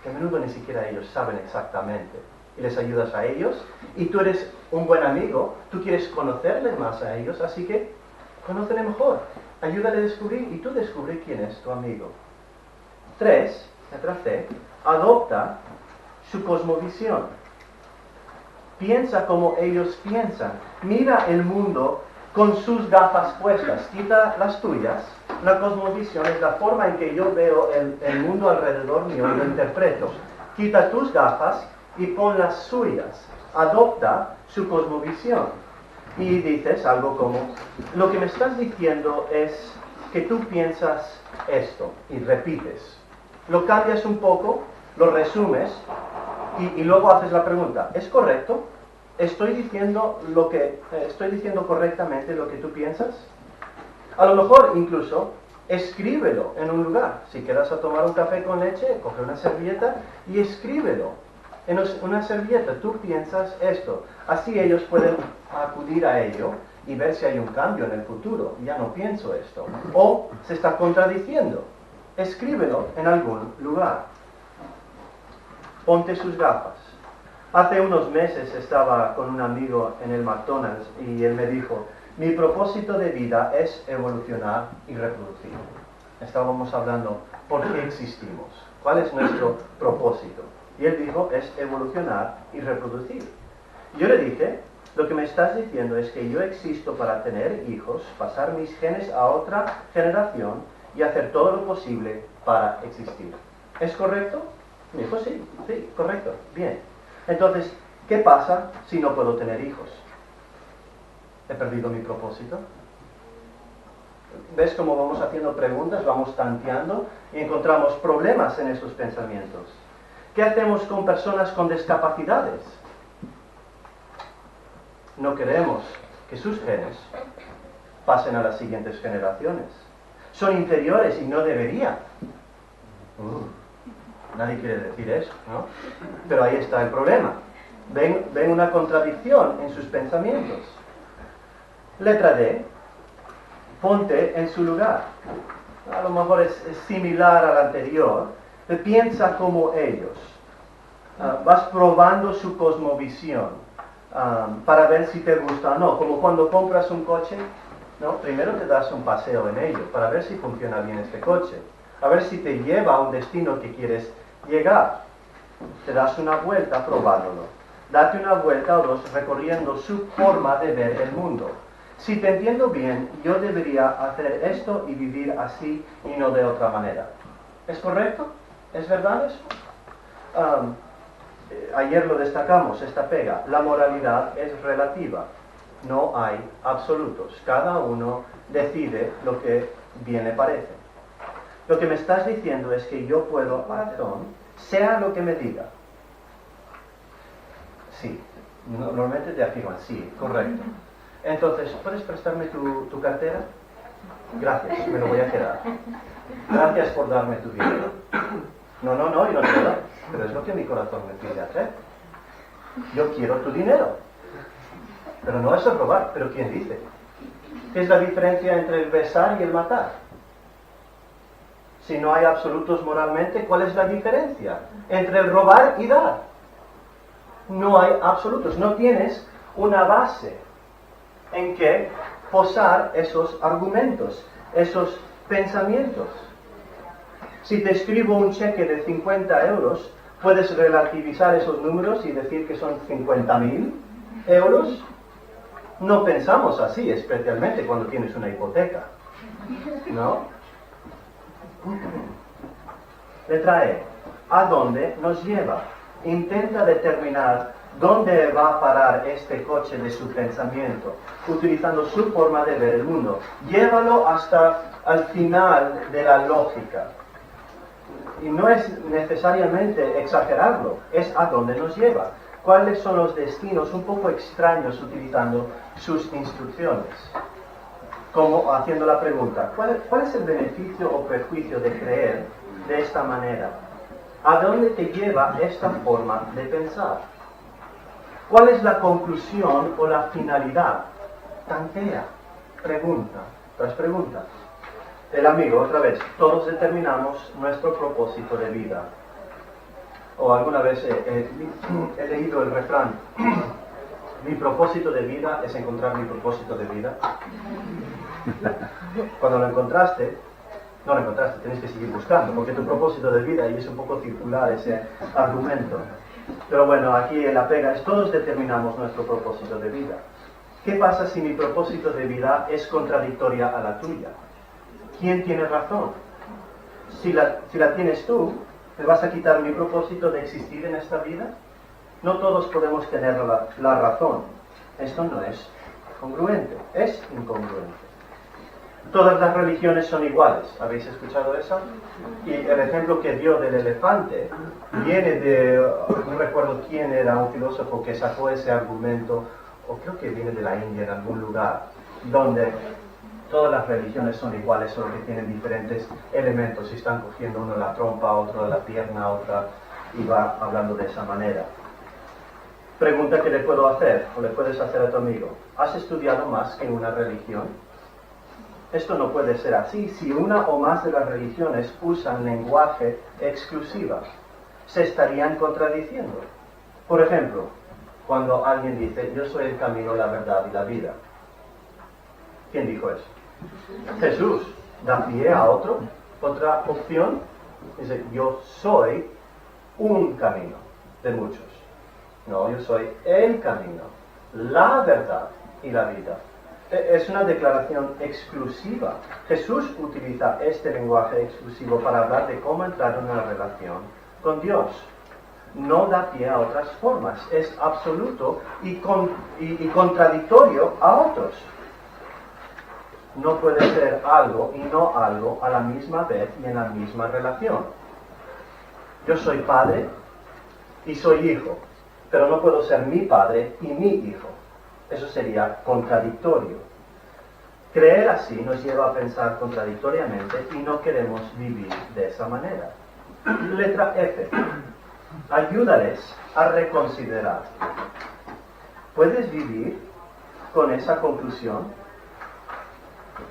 que a menudo ni siquiera ellos saben exactamente, y les ayudas a ellos, y tú eres un buen amigo, tú quieres conocerles más a ellos, así que conócele mejor, ayúdale a descubrir y tú descubre quién es tu amigo. 3, letra C, adopta su cosmovisión. Piensa como ellos piensan. Mira el mundo con sus gafas puestas. Quita las tuyas. La cosmovisión es la forma en que yo veo el mundo alrededor mío y lo interpreto. Quita tus gafas y pon las suyas. Adopta su cosmovisión. Y dices algo como, lo que me estás diciendo es que tú piensas esto, y repites. Lo cambias un poco, lo resumes, y luego haces la pregunta, ¿es correcto? ¿Estoy diciendo correctamente lo que tú piensas? A lo mejor incluso escríbelo en un lugar. Si quedas a tomar un café con leche, coge una servilleta y escríbelo. En una servilleta tú piensas esto. Así ellos pueden acudir a ello y ver si hay un cambio en el futuro. Ya no pienso esto. O se está contradiciendo. Escríbelo en algún lugar. Ponte sus gafas. Hace unos meses estaba con un amigo en el McDonald's y él me dijo, mi propósito de vida es evolucionar y reproducir. Estábamos hablando, ¿por qué existimos? ¿Cuál es nuestro propósito? Y él dijo, es evolucionar y reproducir. Yo le dije, lo que me estás diciendo es que yo existo para tener hijos, pasar mis genes a otra generación y hacer todo lo posible para existir. ¿Es correcto? Me dijo, sí, correcto, bien. Entonces, ¿qué pasa si no puedo tener hijos? ¿He perdido mi propósito? ¿Ves cómo vamos haciendo preguntas, vamos tanteando y encontramos problemas en esos pensamientos? ¿Qué hacemos con personas con discapacidades? No queremos que sus genes pasen a las siguientes generaciones. Son inferiores y no deberían. Nadie quiere decir eso, ¿no? Pero ahí está el problema. Ven una contradicción en sus pensamientos. Letra D. Ponte en su lugar. A lo mejor es similar al anterior. Piensa como ellos. Vas probando su cosmovisión para ver si te gusta o no. Como cuando compras un coche, ¿no? Primero te das un paseo en ello para ver si funciona bien este coche. A ver si te lleva a un destino que quieres llegar. Te das una vuelta probándolo. Date una vuelta o dos recorriendo su forma de ver el mundo. Si te entiendo bien, yo debería hacer esto y vivir así y no de otra manera. ¿Es correcto? ¿Es verdad eso? Ayer lo destacamos, esta pega. La moralidad es relativa. No hay absolutos. Cada uno decide lo que bien le parece. Lo que me estás diciendo es que yo puedo hacer, sea lo que me diga. Sí. Normalmente te afirman, sí, correcto. Entonces, ¿puedes prestarme tu cartera? Gracias, me lo voy a quedar. Gracias por darme tu dinero. No, y no te lo doy. Pero es lo que mi corazón me pide hacer. Yo quiero tu dinero. Pero no es el robar, pero ¿quién dice? ¿Qué es la diferencia entre el besar y el matar? Si no hay absolutos moralmente, ¿cuál es la diferencia entre el robar y dar? No hay absolutos, no tienes una base en que posar esos argumentos, esos pensamientos. Si te escribo un cheque de 50 euros, ¿puedes relativizar esos números y decir que son 50.000 euros? No pensamos así, especialmente cuando tienes una hipoteca, ¿no? Letra E. ¿A dónde nos lleva? Intenta determinar dónde va a parar este coche de su pensamiento, utilizando su forma de ver el mundo. Llévalo hasta el final de la lógica. Y no es necesariamente exagerarlo, es a dónde nos lleva. ¿Cuáles son los destinos un poco extraños utilizando sus instrucciones? Como haciendo la pregunta, ¿cuál es el beneficio o perjuicio de creer de esta manera? ¿A dónde te lleva esta forma de pensar? ¿Cuál es la conclusión o la finalidad? Tantea, pregunta tras pregunta. El amigo, otra vez, todos determinamos nuestro propósito de vida. O alguna vez he leído el refrán, mi propósito de vida es encontrar mi propósito de vida. Cuando lo encontraste, no lo encontraste, tienes que seguir buscando, porque tu propósito de vida, y es un poco circular ese argumento. Pero bueno, aquí en la pega es todos determinamos nuestro propósito de vida. ¿Qué pasa si mi propósito de vida es contradictoria a la tuya? ¿Quién tiene razón? Si la tienes tú, ¿me vas a quitar mi propósito de existir en esta vida? No todos podemos tener la razón. Esto no es congruente, es incongruente. Todas las religiones son iguales. ¿Habéis escuchado eso? Y el ejemplo que dio del elefante viene de, no recuerdo quién era, un filósofo que sacó ese argumento, o creo que viene de la India, en algún lugar, donde todas las religiones son iguales, solo que tienen diferentes elementos. Y están cogiendo uno la trompa, otro la pierna, otra, y va hablando de esa manera. Pregunta que le puedo hacer, o le puedes hacer a tu amigo. ¿Has estudiado más que una religión? Esto no puede ser así. Si una o más de las religiones usan lenguaje exclusiva, se estarían contradiciendo. Por ejemplo, cuando alguien dice, yo soy el camino, la verdad y la vida. ¿Quién dijo eso? Jesús. ¿Da pie a otra opción? Dice, yo soy un camino de muchos. No, yo soy el camino, la verdad y la vida. Es una declaración exclusiva. Jesús utiliza este lenguaje exclusivo para hablar de cómo entrar en una relación con Dios. No da pie a otras formas. Es absoluto y contradictorio a otros. No puede ser algo y no algo a la misma vez y en la misma relación. Yo soy padre y soy hijo, pero no puedo ser mi padre y mi hijo. Eso sería contradictorio. Creer así nos lleva a pensar contradictoriamente y no queremos vivir de esa manera. Letra F. Ayúdales a reconsiderar. ¿Puedes vivir con esa conclusión?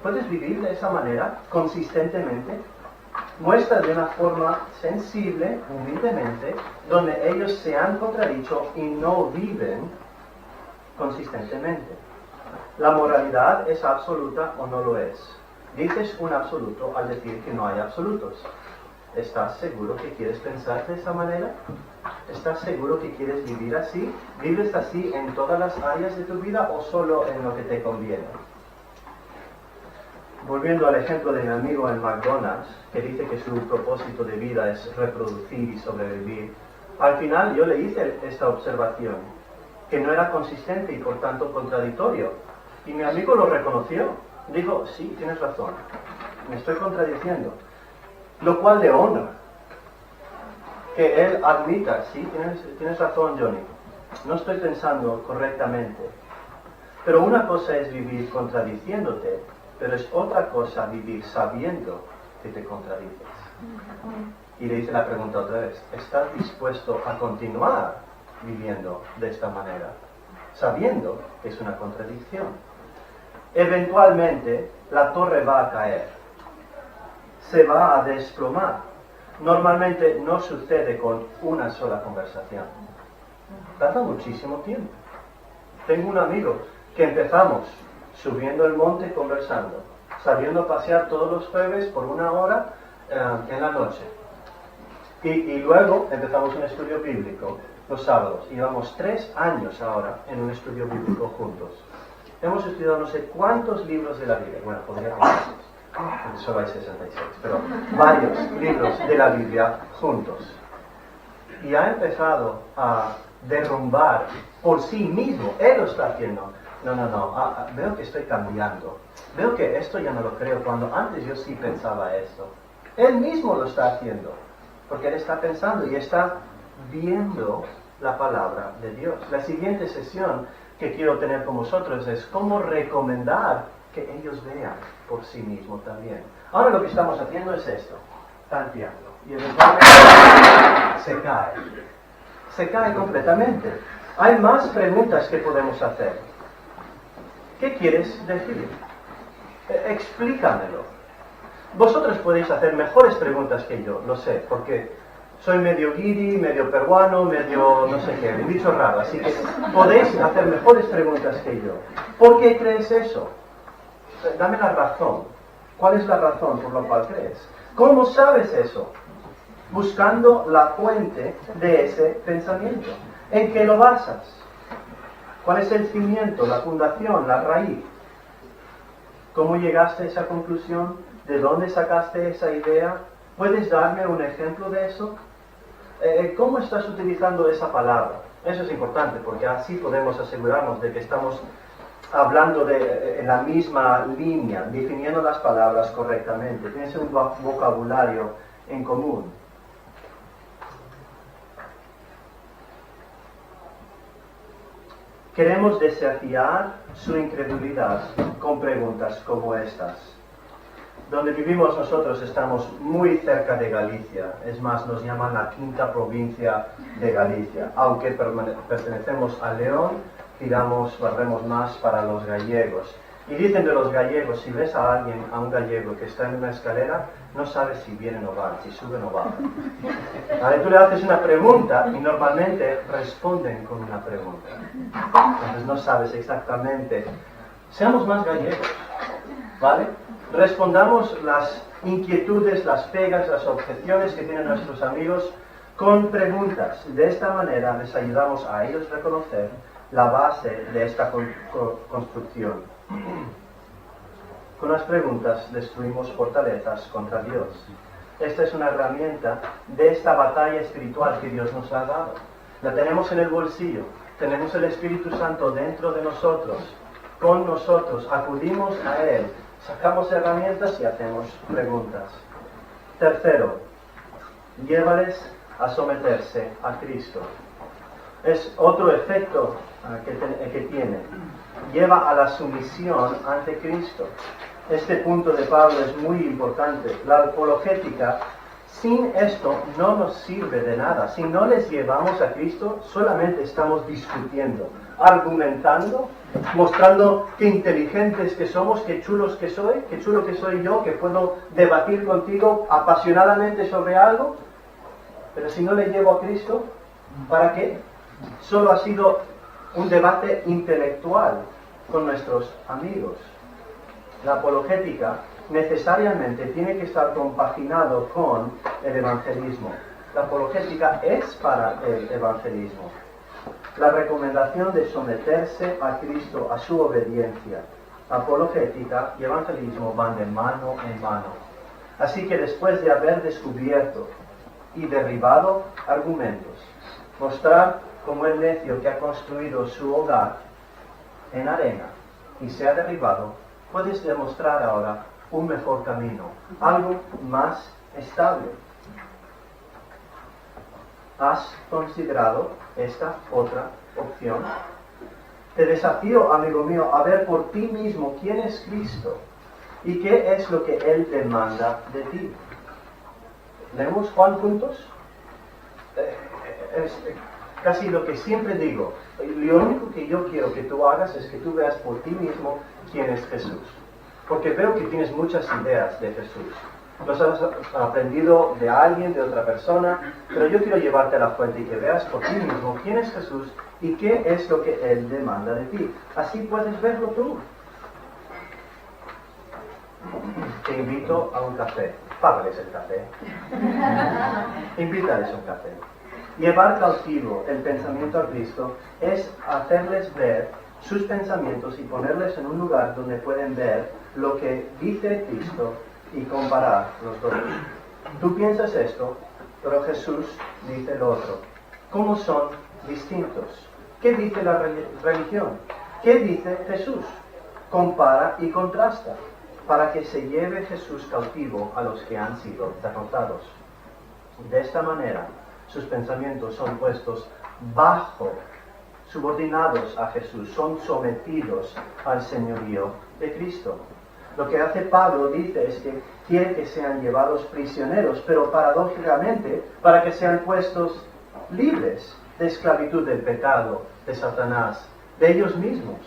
¿Puedes vivir de esa manera consistentemente? Muestra de una forma sensible, humildemente, donde ellos se han contradicho y no viven consistentemente. ¿La moralidad es absoluta o no lo es? Dices un absoluto al decir que no hay absolutos. ¿Estás seguro que quieres pensar de esa manera? ¿Estás seguro que quieres vivir así? ¿Vives así en todas las áreas de tu vida o solo en lo que te conviene? Volviendo al ejemplo de mi amigo en McDonald's, que dice que su propósito de vida es reproducir y sobrevivir, al final yo le hice esta observación, que no era consistente y por tanto contradictorio. Y mi amigo lo reconoció. Dijo, sí, tienes razón, me estoy contradiciendo. Lo cual le honra. Que él admita, sí, tienes razón, Johnny, no estoy pensando correctamente. Pero una cosa es vivir contradiciéndote, pero es otra cosa vivir sabiendo que te contradices. Y le hice la pregunta otra vez, ¿estás dispuesto a continuar viviendo de esta manera, sabiendo que es una contradicción? Eventualmente la torre va a caer, se va a desplomar. Normalmente no sucede con una sola conversación, tarda muchísimo tiempo. Tengo un amigo que empezamos subiendo el monte conversando, saliendo a pasear todos los jueves por 1 hora en la noche. Y luego empezamos un estudio bíblico los sábados. Llevamos 3 años ahora en un estudio bíblico juntos. Hemos estudiado no sé cuántos libros de la Biblia. Bueno, podría contarlos. Solo hay 66, pero varios libros de la Biblia juntos. Y ha empezado a derrumbar por sí mismo. Él lo está haciendo. No, veo que estoy cambiando. Veo que esto ya no lo creo, cuando antes yo sí pensaba esto. Él mismo lo está haciendo, porque él está pensando y está viendo la palabra de Dios. La siguiente sesión que quiero tener con vosotros es cómo recomendar que ellos vean por sí mismos también. Ahora lo que estamos haciendo es esto, tanteando, y eventualmente se cae completamente. Hay más preguntas que podemos hacer. ¿Qué quieres decir? Explícamelo. Vosotros podéis hacer mejores preguntas que yo, lo sé, porque soy medio guiri, medio peruano, medio no sé qué, un bicho raro, así que podéis hacer mejores preguntas que yo. ¿Por qué crees eso? Dame la razón. ¿Cuál es la razón por la cual crees? ¿Cómo sabes eso? Buscando la fuente de ese pensamiento. ¿En qué lo basas? ¿Cuál es el cimiento, la fundación, la raíz? ¿Cómo llegaste a esa conclusión? ¿De dónde sacaste esa idea? ¿Puedes darme un ejemplo de eso? ¿Cómo estás utilizando esa palabra? Eso es importante porque así podemos asegurarnos de que estamos hablando en la misma línea, definiendo las palabras correctamente. Tienes un vocabulario en común. Queremos desafiar su incredulidad con preguntas como estas. Donde vivimos nosotros estamos muy cerca de Galicia, es más, nos llaman la quinta provincia de Galicia. Aunque pertenecemos a León, barremos más para los gallegos. Y dicen de los gallegos, si ves a alguien, a un gallego que está en una escalera, no sabes si vienen o van, si suben o bajan. ¿Vale? Tú le haces una pregunta y normalmente responden con una pregunta. Entonces no sabes exactamente. Seamos más gallegos, ¿vale? Respondamos las inquietudes, las pegas, las objeciones que tienen nuestros amigos con preguntas. De esta manera les ayudamos a ellos a reconocer la base de esta construcción. Con las preguntas destruimos fortalezas contra Dios. Esta es una herramienta de esta batalla espiritual que Dios nos ha dado. La tenemos en el bolsillo. Tenemos el Espíritu Santo dentro de nosotros, con nosotros. Acudimos a Él. Sacamos herramientas y hacemos preguntas. Tercero, llévales a someterse a Cristo. Es otro efecto que tiene. Lleva a la sumisión ante Cristo. Este punto de Pablo es muy importante. La apologética, sin esto, no nos sirve de nada. Si no les llevamos a Cristo, solamente estamos discutiendo, argumentando, mostrando qué inteligentes que somos, qué chulos que soy, qué chulo que soy yo, que puedo debatir contigo apasionadamente sobre algo. Pero si no le llevo a Cristo, ¿para qué? Solo ha sido un debate intelectual con nuestros amigos. La apologética necesariamente tiene que estar compaginado con el evangelismo. La apologética es para el evangelismo. La recomendación de someterse a Cristo, a su obediencia. Apologética y evangelismo van de mano en mano. Así que después de haber descubierto y derribado argumentos, mostrar como el necio que ha construido su hogar en arena y se ha derribado, puedes demostrar ahora un mejor camino, algo más estable. ¿Has considerado esta otra opción? Te desafío, amigo mío, a ver por ti mismo quién es Cristo y qué es lo que Él demanda de ti. ¿Leemos Juan juntos? Es casi lo que siempre digo. Lo único que yo quiero que tú hagas es que tú veas por ti mismo quién es Jesús. Porque veo que tienes muchas ideas de Jesús. Los has aprendido de alguien, de otra persona, pero yo quiero llevarte a la fuente y que veas por ti mismo quién es Jesús y qué es lo que Él demanda de ti. Así puedes verlo tú. Te invito a un café. Págales el café. Invítales un café. Llevar cautivo el pensamiento a Cristo es hacerles ver sus pensamientos y ponerles en un lugar donde pueden ver lo que dice Cristo y comparar los dos. Tú piensas esto, pero Jesús dice lo otro. ¿Cómo son distintos? ¿Qué dice la religión? ¿Qué dice Jesús? Compara y contrasta para que se lleve Jesús cautivo a los que han sido derrotados. De esta manera, sus pensamientos son puestos bajo, subordinados a Jesús, son sometidos al señorío de Cristo. Lo que hace Pablo, dice, es que quiere que sean llevados prisioneros, pero paradójicamente, para que sean puestos libres. de esclavitud del pecado, de Satanás, de ellos mismos.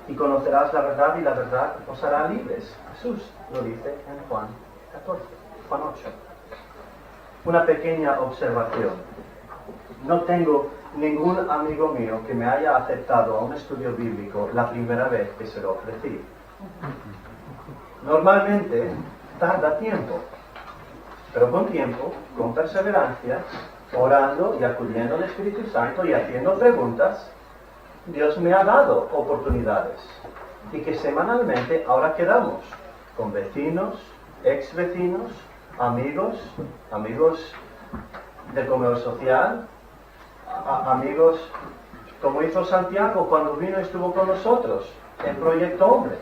Y conocerás la verdad y la verdad os hará libres. Jesús lo dice en Juan 14, Juan 8. Una pequeña observación. No tengo ningún amigo mío que me haya aceptado a un estudio bíblico la primera vez que se lo ofrecí. Normalmente tarda tiempo, pero con tiempo, con perseverancia, orando y acudiendo al Espíritu Santo y haciendo preguntas, Dios me ha dado oportunidades. Y que semanalmente ahora quedamos con vecinos, ex vecinos, amigos del comedor social, amigos como hizo Santiago cuando vino y estuvo con nosotros en Proyecto Hombre,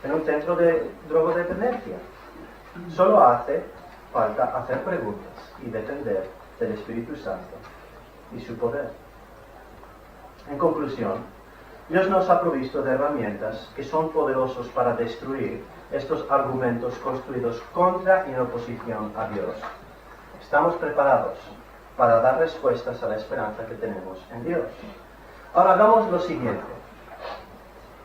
en un centro de drogodependencia. Solo hace falta hacer preguntas y depender del Espíritu Santo y su poder. En conclusión, Dios nos ha provisto de herramientas que son poderosos para destruir estos argumentos construidos contra y en oposición a Dios. Estamos preparados para dar respuestas a la esperanza que tenemos en Dios. Ahora hagamos lo siguiente.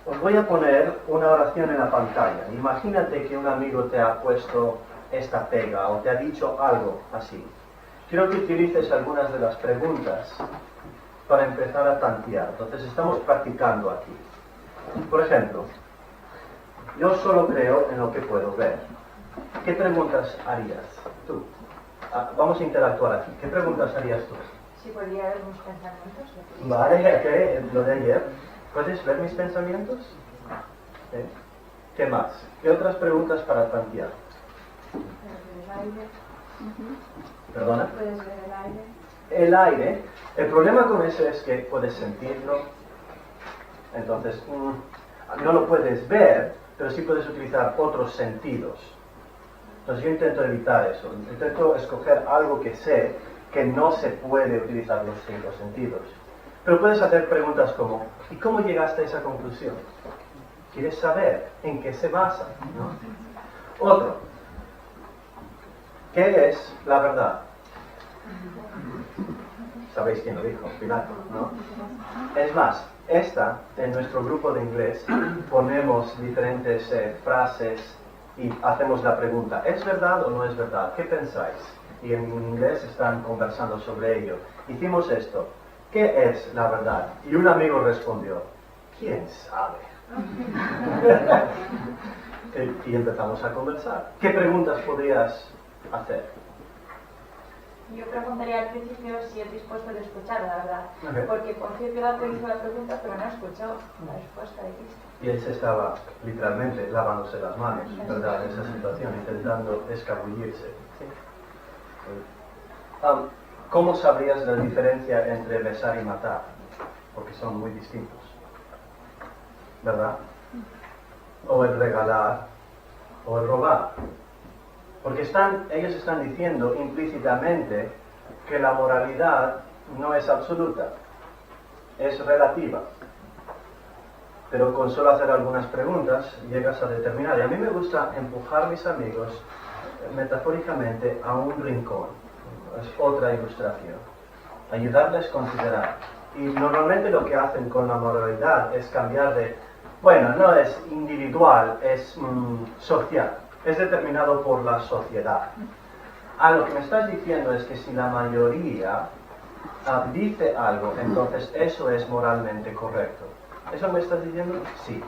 Os voy a poner una oración en la pantalla. Imagínate que un amigo te ha puesto esta pega o te ha dicho algo así. Quiero que utilices algunas de las preguntas para empezar a tantear. Entonces estamos practicando aquí. Por ejemplo, yo solo creo en lo que puedo ver. ¿Qué preguntas harías tú? Vamos a interactuar aquí. ¿Qué preguntas harías tú? Si podría ver mis pensamientos. Vale, ¿qué? Lo de ayer. ¿Puedes ver mis pensamientos? ¿Sí? ¿Qué más? ¿Qué otras preguntas para tantear? El aire. ¿Perdona? Puedes ver el aire. El aire. El problema con eso es que puedes sentirlo. Entonces, no lo puedes ver, pero sí puedes utilizar otros sentidos. Entonces yo intento evitar eso. Intento escoger algo que sé que no se puede utilizar los 5 sentidos. Pero puedes hacer preguntas como, ¿y cómo llegaste a esa conclusión? ¿Quieres saber en qué se basa? ¿No? Otro. ¿Qué es la verdad? Sabéis quién lo dijo, Pilato, ¿no? Es más, en nuestro grupo de inglés ponemos diferentes frases y hacemos la pregunta, ¿es verdad o no es verdad? ¿Qué pensáis? Y en inglés están conversando sobre ello. Hicimos esto, ¿qué es la verdad? Y un amigo respondió, ¿quién sabe? Y empezamos a conversar. ¿Qué preguntas podrías hacer? Yo preguntaría al principio si es dispuesto a escuchar, la verdad. Okay. Porque Poncio Pilato hizo la pregunta, pero no escuchó la respuesta de Cristo. Y él se estaba literalmente lavándose las manos, ¿verdad? En esa situación, intentando escabullirse. Sí. ¿Cómo sabrías la diferencia entre besar y matar? Porque son muy distintos, ¿verdad? O el regalar, o el robar. Porque ellos están diciendo implícitamente que la moralidad no es absoluta, es relativa. Pero con solo hacer algunas preguntas llegas a determinar. Y a mí me gusta empujar a mis amigos metafóricamente a un rincón. Es otra ilustración. Ayudarles a considerar. Y normalmente lo que hacen con la moralidad es cambiar de, bueno, no es individual, es social. Es determinado por la sociedad. Lo que me estás diciendo es que si la mayoría dice algo, entonces eso es moralmente correcto. ¿Eso me estás diciendo? Sí.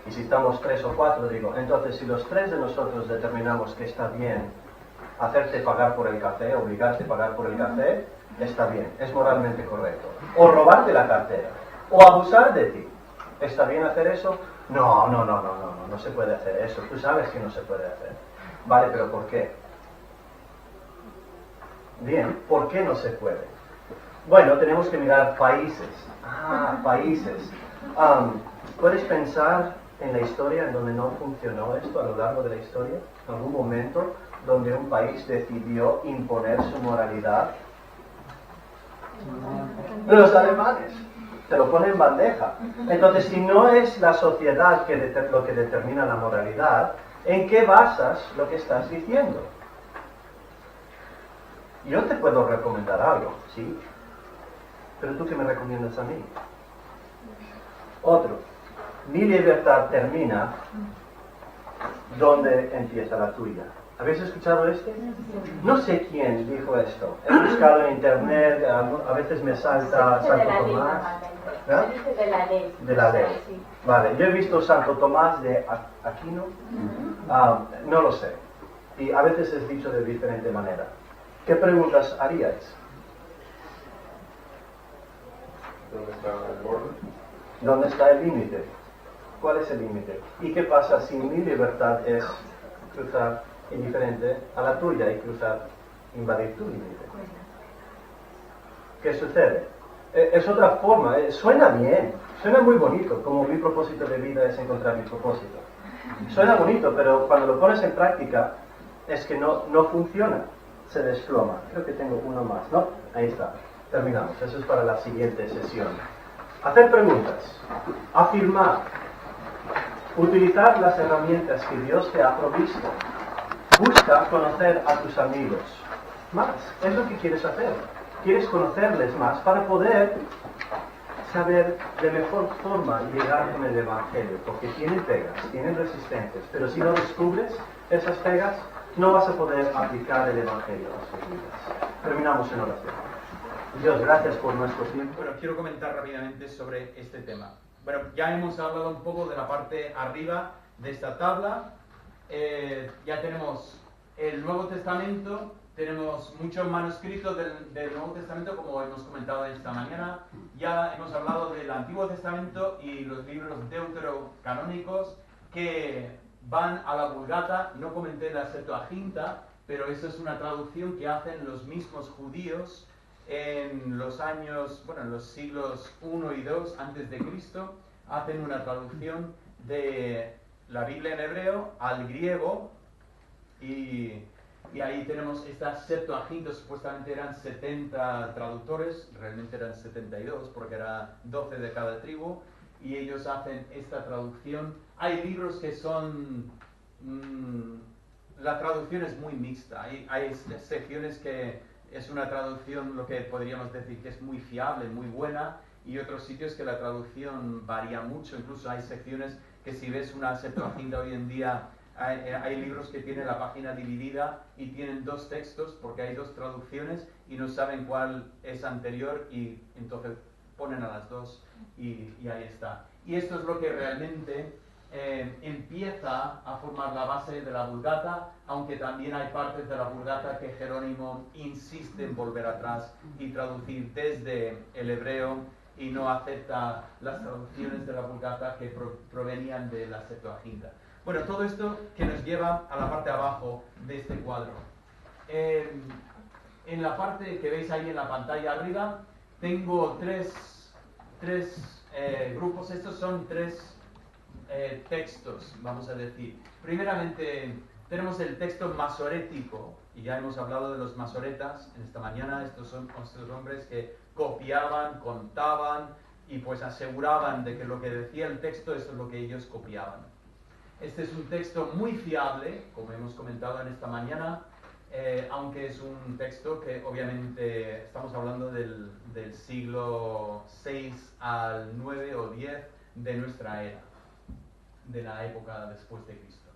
Y si estamos 3 o 4, digo, entonces si los 3 de nosotros determinamos que está bien hacerte pagar por el café, obligarte a pagar por el café, está bien, es moralmente correcto. O robarte la cartera, o abusar de ti. ¿Está bien hacer eso? No se puede hacer eso. Tú sabes que no se puede hacer. Vale, pero ¿por qué? Bien, ¿por qué no se puede? Bueno, tenemos que mirar países. Países. ¿Puedes pensar en la historia en donde no funcionó esto a lo largo de la historia? ¿En algún momento donde un país decidió imponer su moralidad? Los alemanes. Te lo pone en bandeja. Entonces, si no es la sociedad lo que determina la moralidad, ¿en qué basas lo que estás diciendo? Yo te puedo recomendar algo, ¿sí? pero tú qué me recomiendas a mí. Otro, mi libertad termina donde empieza la tuya. ¿Habéis escuchado este? No sé quién dijo esto. He buscado en internet, a veces me salta Santo Tomás. ¿No? De la ley. De la ley. Sí. Vale, yo he visto Santo Tomás de Aquino. No lo sé. Y a veces es dicho de diferente manera. ¿Qué preguntas haríais? ¿Dónde está el borde? ¿Dónde está el límite? ¿Cuál es el límite? ¿Y qué pasa si mi libertad es cruzar indiferente a la tuya y invadir tu límite? ¿Qué sucede? Es otra forma, suena bien, suena muy bonito, como mi propósito de vida es encontrar mi propósito. Suena bonito, pero cuando lo pones en práctica es que no funciona, se desploma. Creo que tengo uno más, ¿no? Ahí está, terminamos, eso es para la siguiente sesión. Hacer preguntas, afirmar, utilizar las herramientas que Dios te ha provisto. Busca conocer a tus amigos más, es lo que quieres hacer. Quieres conocerles más para poder saber de mejor forma llegar con el Evangelio, porque tienen pegas, tienen resistencias, pero si no descubres esas pegas, no vas a poder aplicar el Evangelio a sus vidas. Terminamos en oración. Dios, gracias por nuestro tiempo. Bueno, quiero comentar rápidamente sobre este tema. Bueno, ya hemos hablado un poco de la parte arriba de esta tabla. Ya tenemos el Nuevo Testamento, tenemos muchos manuscritos del Nuevo Testamento, como hemos comentado esta mañana. Ya hemos hablado del Antiguo Testamento y los libros deuterocanónicos que van a la Vulgata. No comenté la Septuaginta, pero eso es una traducción que hacen los mismos judíos en los años, bueno, en los siglos I y II antes de Cristo. Hacen una traducción de la Biblia en hebreo al griego y ahí tenemos estas Septuaginta. Supuestamente eran 70 traductores, realmente eran 72 porque eran 12 de cada tribu, y ellos hacen esta traducción. Hay libros que son la traducción es muy mixta, hay secciones que es una traducción, lo que podríamos decir que es muy fiable, muy buena, y otros sitios que la traducción varía mucho. Incluso hay secciones que si ves una Septuaginta hoy en día, hay libros que tienen la página dividida y tienen dos textos porque hay dos traducciones y no saben cuál es anterior, y entonces ponen a las dos y ahí está. Y esto es lo que realmente empieza a formar la base de la Vulgata, aunque también hay partes de la Vulgata que Jerónimo insiste en volver atrás y traducir desde el hebreo, y no acepta las traducciones de la Vulgata que provenían de la Septuaginta. Bueno, todo esto que nos lleva a la parte de abajo de este cuadro. En la parte que veis ahí en la pantalla arriba, tengo tres grupos. Estos son tres textos, vamos a decir. Primeramente, tenemos el texto masorético, y ya hemos hablado de los masoretas en esta mañana. Estos son estos hombres que copiaban, contaban y pues aseguraban de que lo que decía el texto, eso es lo que ellos copiaban. Este es un texto muy fiable, como hemos comentado en esta mañana, aunque es un texto que obviamente estamos hablando del siglo VI al IX o X de nuestra era, de la época después de Cristo.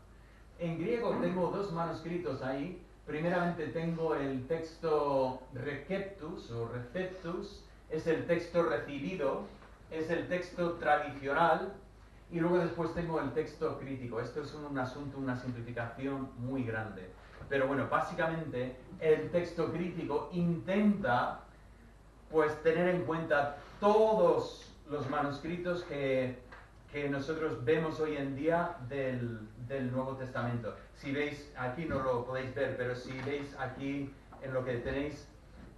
En griego tengo dos manuscritos ahí. Primeramente tengo el texto Receptus o Receptus, es el texto recibido, es el texto tradicional, y luego después tengo el texto crítico. Esto es un asunto, una simplificación muy grande. Pero bueno, básicamente el texto crítico intenta pues tener en cuenta todos los manuscritos que nosotros vemos hoy en día del Nuevo Testamento. Si veis aquí, no lo podéis ver, pero si veis aquí en lo que tenéis,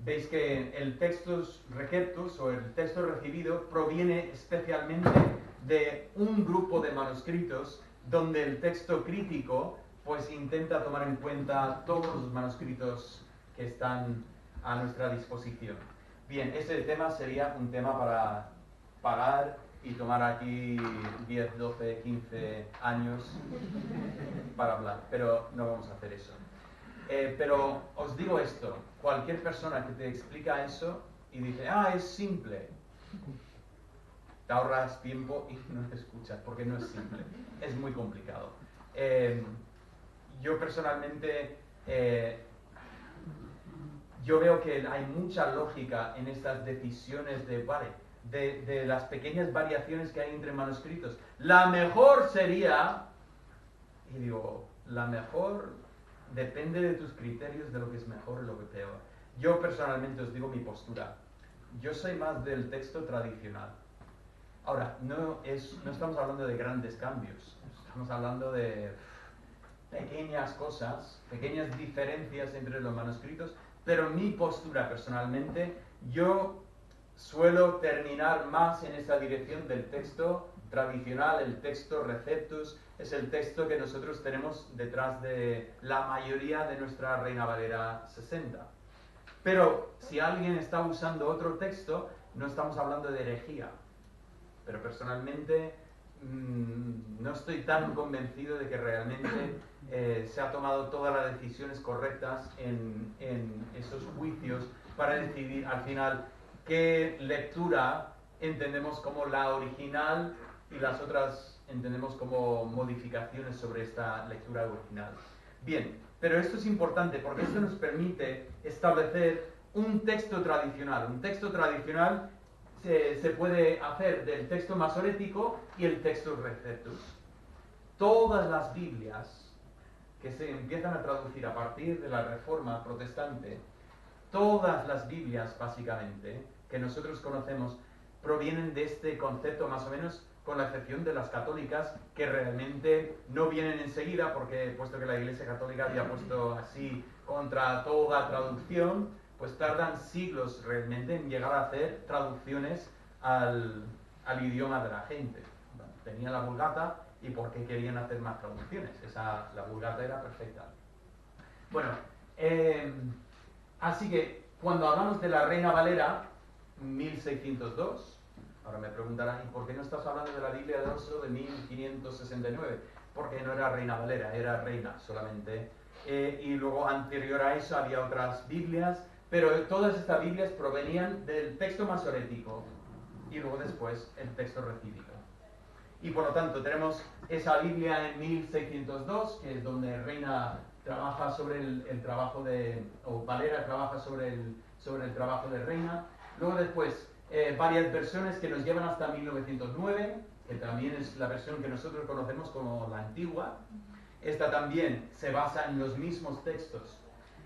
veis que el textus receptus o el texto recibido proviene especialmente de un grupo de manuscritos, donde el texto crítico pues intenta tomar en cuenta todos los manuscritos que están a nuestra disposición. Bien, ese tema sería un tema para parar y tomar aquí 10, 12, 15 años para hablar, pero no vamos a hacer eso. Pero os digo esto, cualquier persona que te explica eso y dice, es simple. Te ahorras tiempo y no te escuchas, porque no es simple, es muy complicado. Yo personalmente, yo veo que hay mucha lógica en estas decisiones de las pequeñas variaciones que hay entre manuscritos. La mejor sería, y digo, la mejor depende de tus criterios de lo que es mejor y lo que es peor. Yo personalmente os digo mi postura. Yo soy más del texto tradicional. Ahora, no estamos hablando de grandes cambios, estamos hablando de pequeñas cosas, pequeñas diferencias entre los manuscritos, pero mi postura personalmente, yo suelo terminar más en esa dirección del texto tradicional, el texto Receptus, es el texto que nosotros tenemos detrás de la mayoría de nuestra Reina Valera 60. Pero si alguien está usando otro texto, no estamos hablando de herejía. Pero personalmente no estoy tan convencido de que realmente se ha tomado todas las decisiones correctas en esos juicios para decidir al final qué lectura entendemos como la original y las otras entendemos como modificaciones sobre esta lectura original. Bien, pero esto es importante porque esto nos permite establecer un texto tradicional. Un texto tradicional se puede hacer del texto masorético y el texto Receptus. Todas las Biblias que se empiezan a traducir a partir de la Reforma Protestante, todas las Biblias básicamente que nosotros conocemos provienen de este concepto más o menos, con la excepción de las católicas, que realmente no vienen enseguida, porque puesto que la Iglesia Católica había puesto así contra toda traducción, pues tardan siglos realmente en llegar a hacer traducciones al idioma de la gente. Bueno, tenía la Vulgata, ¿y por qué querían hacer más traducciones? La Vulgata era perfecta. Bueno, así que cuando hablamos de la Reina Valera 1602, ahora me preguntarán, ¿y por qué no estás hablando de la Biblia de Oso de 1569? Porque no era Reina Valera, era Reina solamente. Y luego anterior a eso había otras Biblias, pero todas estas Biblias provenían del texto masorético y luego después el texto recíbico. Y por lo tanto tenemos esa Biblia en 1602, que es donde Reina trabaja sobre el trabajo o Valera trabaja sobre el trabajo de Reina. Luego después varias versiones que nos llevan hasta 1909, que también es la versión que nosotros conocemos como la antigua. Esta también se basa en los mismos textos.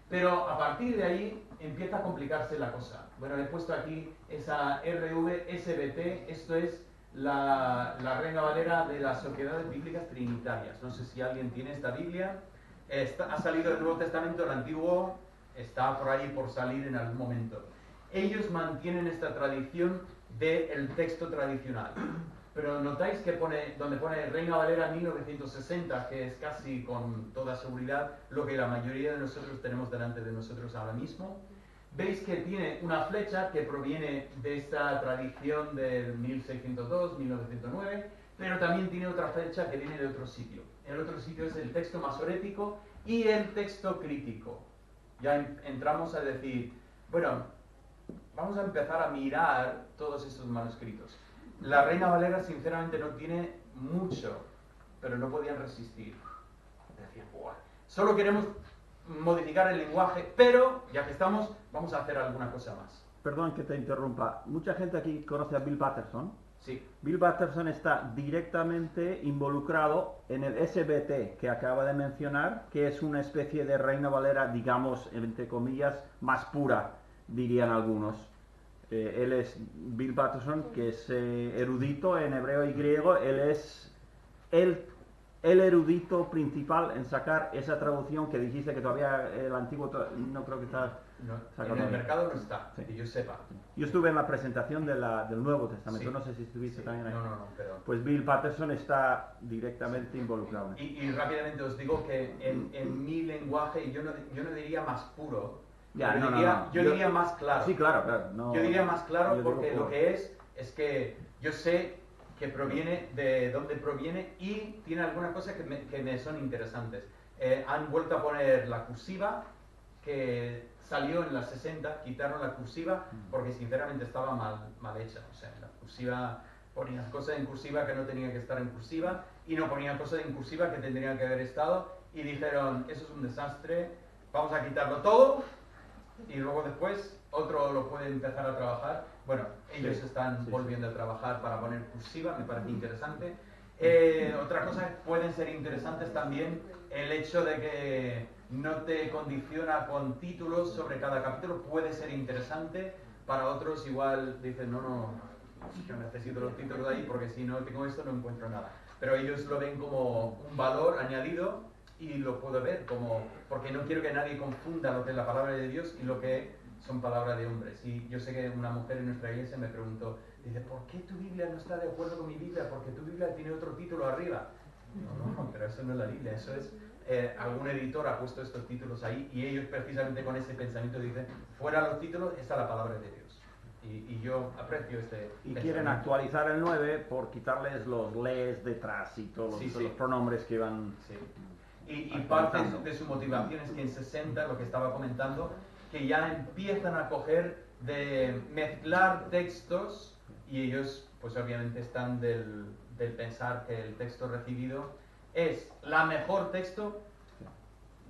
Pero a partir de ahí empieza a complicarse la cosa. Bueno, he puesto aquí esa RVSBT, esto es la Reina Valera de las Sociedades Bíblicas Trinitarias. No sé si alguien tiene esta Biblia. Ha salido el Nuevo Testamento, el Antiguo está por ahí por salir en algún momento. Ellos mantienen esta tradición del texto tradicional. Pero notáis que donde pone Reina Valera 1960, que es casi con toda seguridad lo que la mayoría de nosotros tenemos delante de nosotros ahora mismo. Veis que tiene una flecha que proviene de esta tradición del 1602, 1909, pero también tiene otra flecha que viene de otro sitio. El otro sitio es el texto masorético y el texto crítico. Ya entramos a decir, bueno, vamos a empezar a mirar todos estos manuscritos. La Reina Valera sinceramente no tiene mucho, pero no podían resistir. Decían, ¡buah! Solo queremos modificar el lenguaje, pero ya que estamos, vamos a hacer alguna cosa más. Perdón que te interrumpa. Mucha gente aquí conoce a Bill Patterson. Sí. Bill Patterson está directamente involucrado en el SBT que acaba de mencionar, que es una especie de Reina Valera, digamos, entre comillas, más pura, dirían algunos. Él es Bill Patterson, que es erudito en hebreo y griego. Él es el erudito principal en sacar esa traducción que dijiste que todavía el antiguo no creo que está en el mercado no está, sí. Que yo sepa. Yo estuve en la presentación del Nuevo Testamento, Sí. No sé si estuviste también ahí. No, pero... Pues Bill Patterson está directamente involucrado. Y rápidamente os digo que en mi lenguaje yo no diría más puro, Ya, yo diría más claro. Sí, claro. Yo diría más claro porque puro. lo que es que yo sé que proviene de dónde proviene y tiene algunas cosas que me son interesantes. Han vuelto a poner la cursiva, que salió en las 60, quitaron la cursiva porque sinceramente estaba mal hecha. O sea, la cursiva ponían cosas en cursiva que no tenían que estar en cursiva y no ponían cosas en cursiva que tendrían que haber estado y dijeron, eso es un desastre, vamos a quitarlo todo y luego después otro lo puede empezar a trabajar. Bueno, ellos están volviendo a trabajar para poner cursiva, me parece interesante. Otra cosa que pueden ser interesantes también, el hecho de que no te condiciona con títulos sobre cada capítulo, puede ser interesante. Para otros igual dicen, no, yo necesito los títulos de ahí porque si no tengo esto no encuentro nada. Pero ellos lo ven como un valor añadido y lo puedo ver como, porque no quiero que nadie confunda lo que es la palabra de Dios y lo que son palabras de hombres. Y yo sé que una mujer en nuestra iglesia me preguntó, dice, ¿por qué tu Biblia no está de acuerdo con mi Biblia? Porque tu Biblia tiene otro título arriba. No, pero eso no es la Biblia, eso es, algún editor ha puesto estos títulos ahí y ellos precisamente con ese pensamiento dicen, fuera los títulos, está la palabra de Dios. Y yo aprecio este y quieren actualizar el 9 por quitarles los les detrás y todos los pronombres que van... Sí. Y parte de su motivación es que en 60, lo que estaba comentando, que ya empiezan a coger de mezclar textos y ellos pues obviamente están del pensar que el texto recibido es la mejor texto.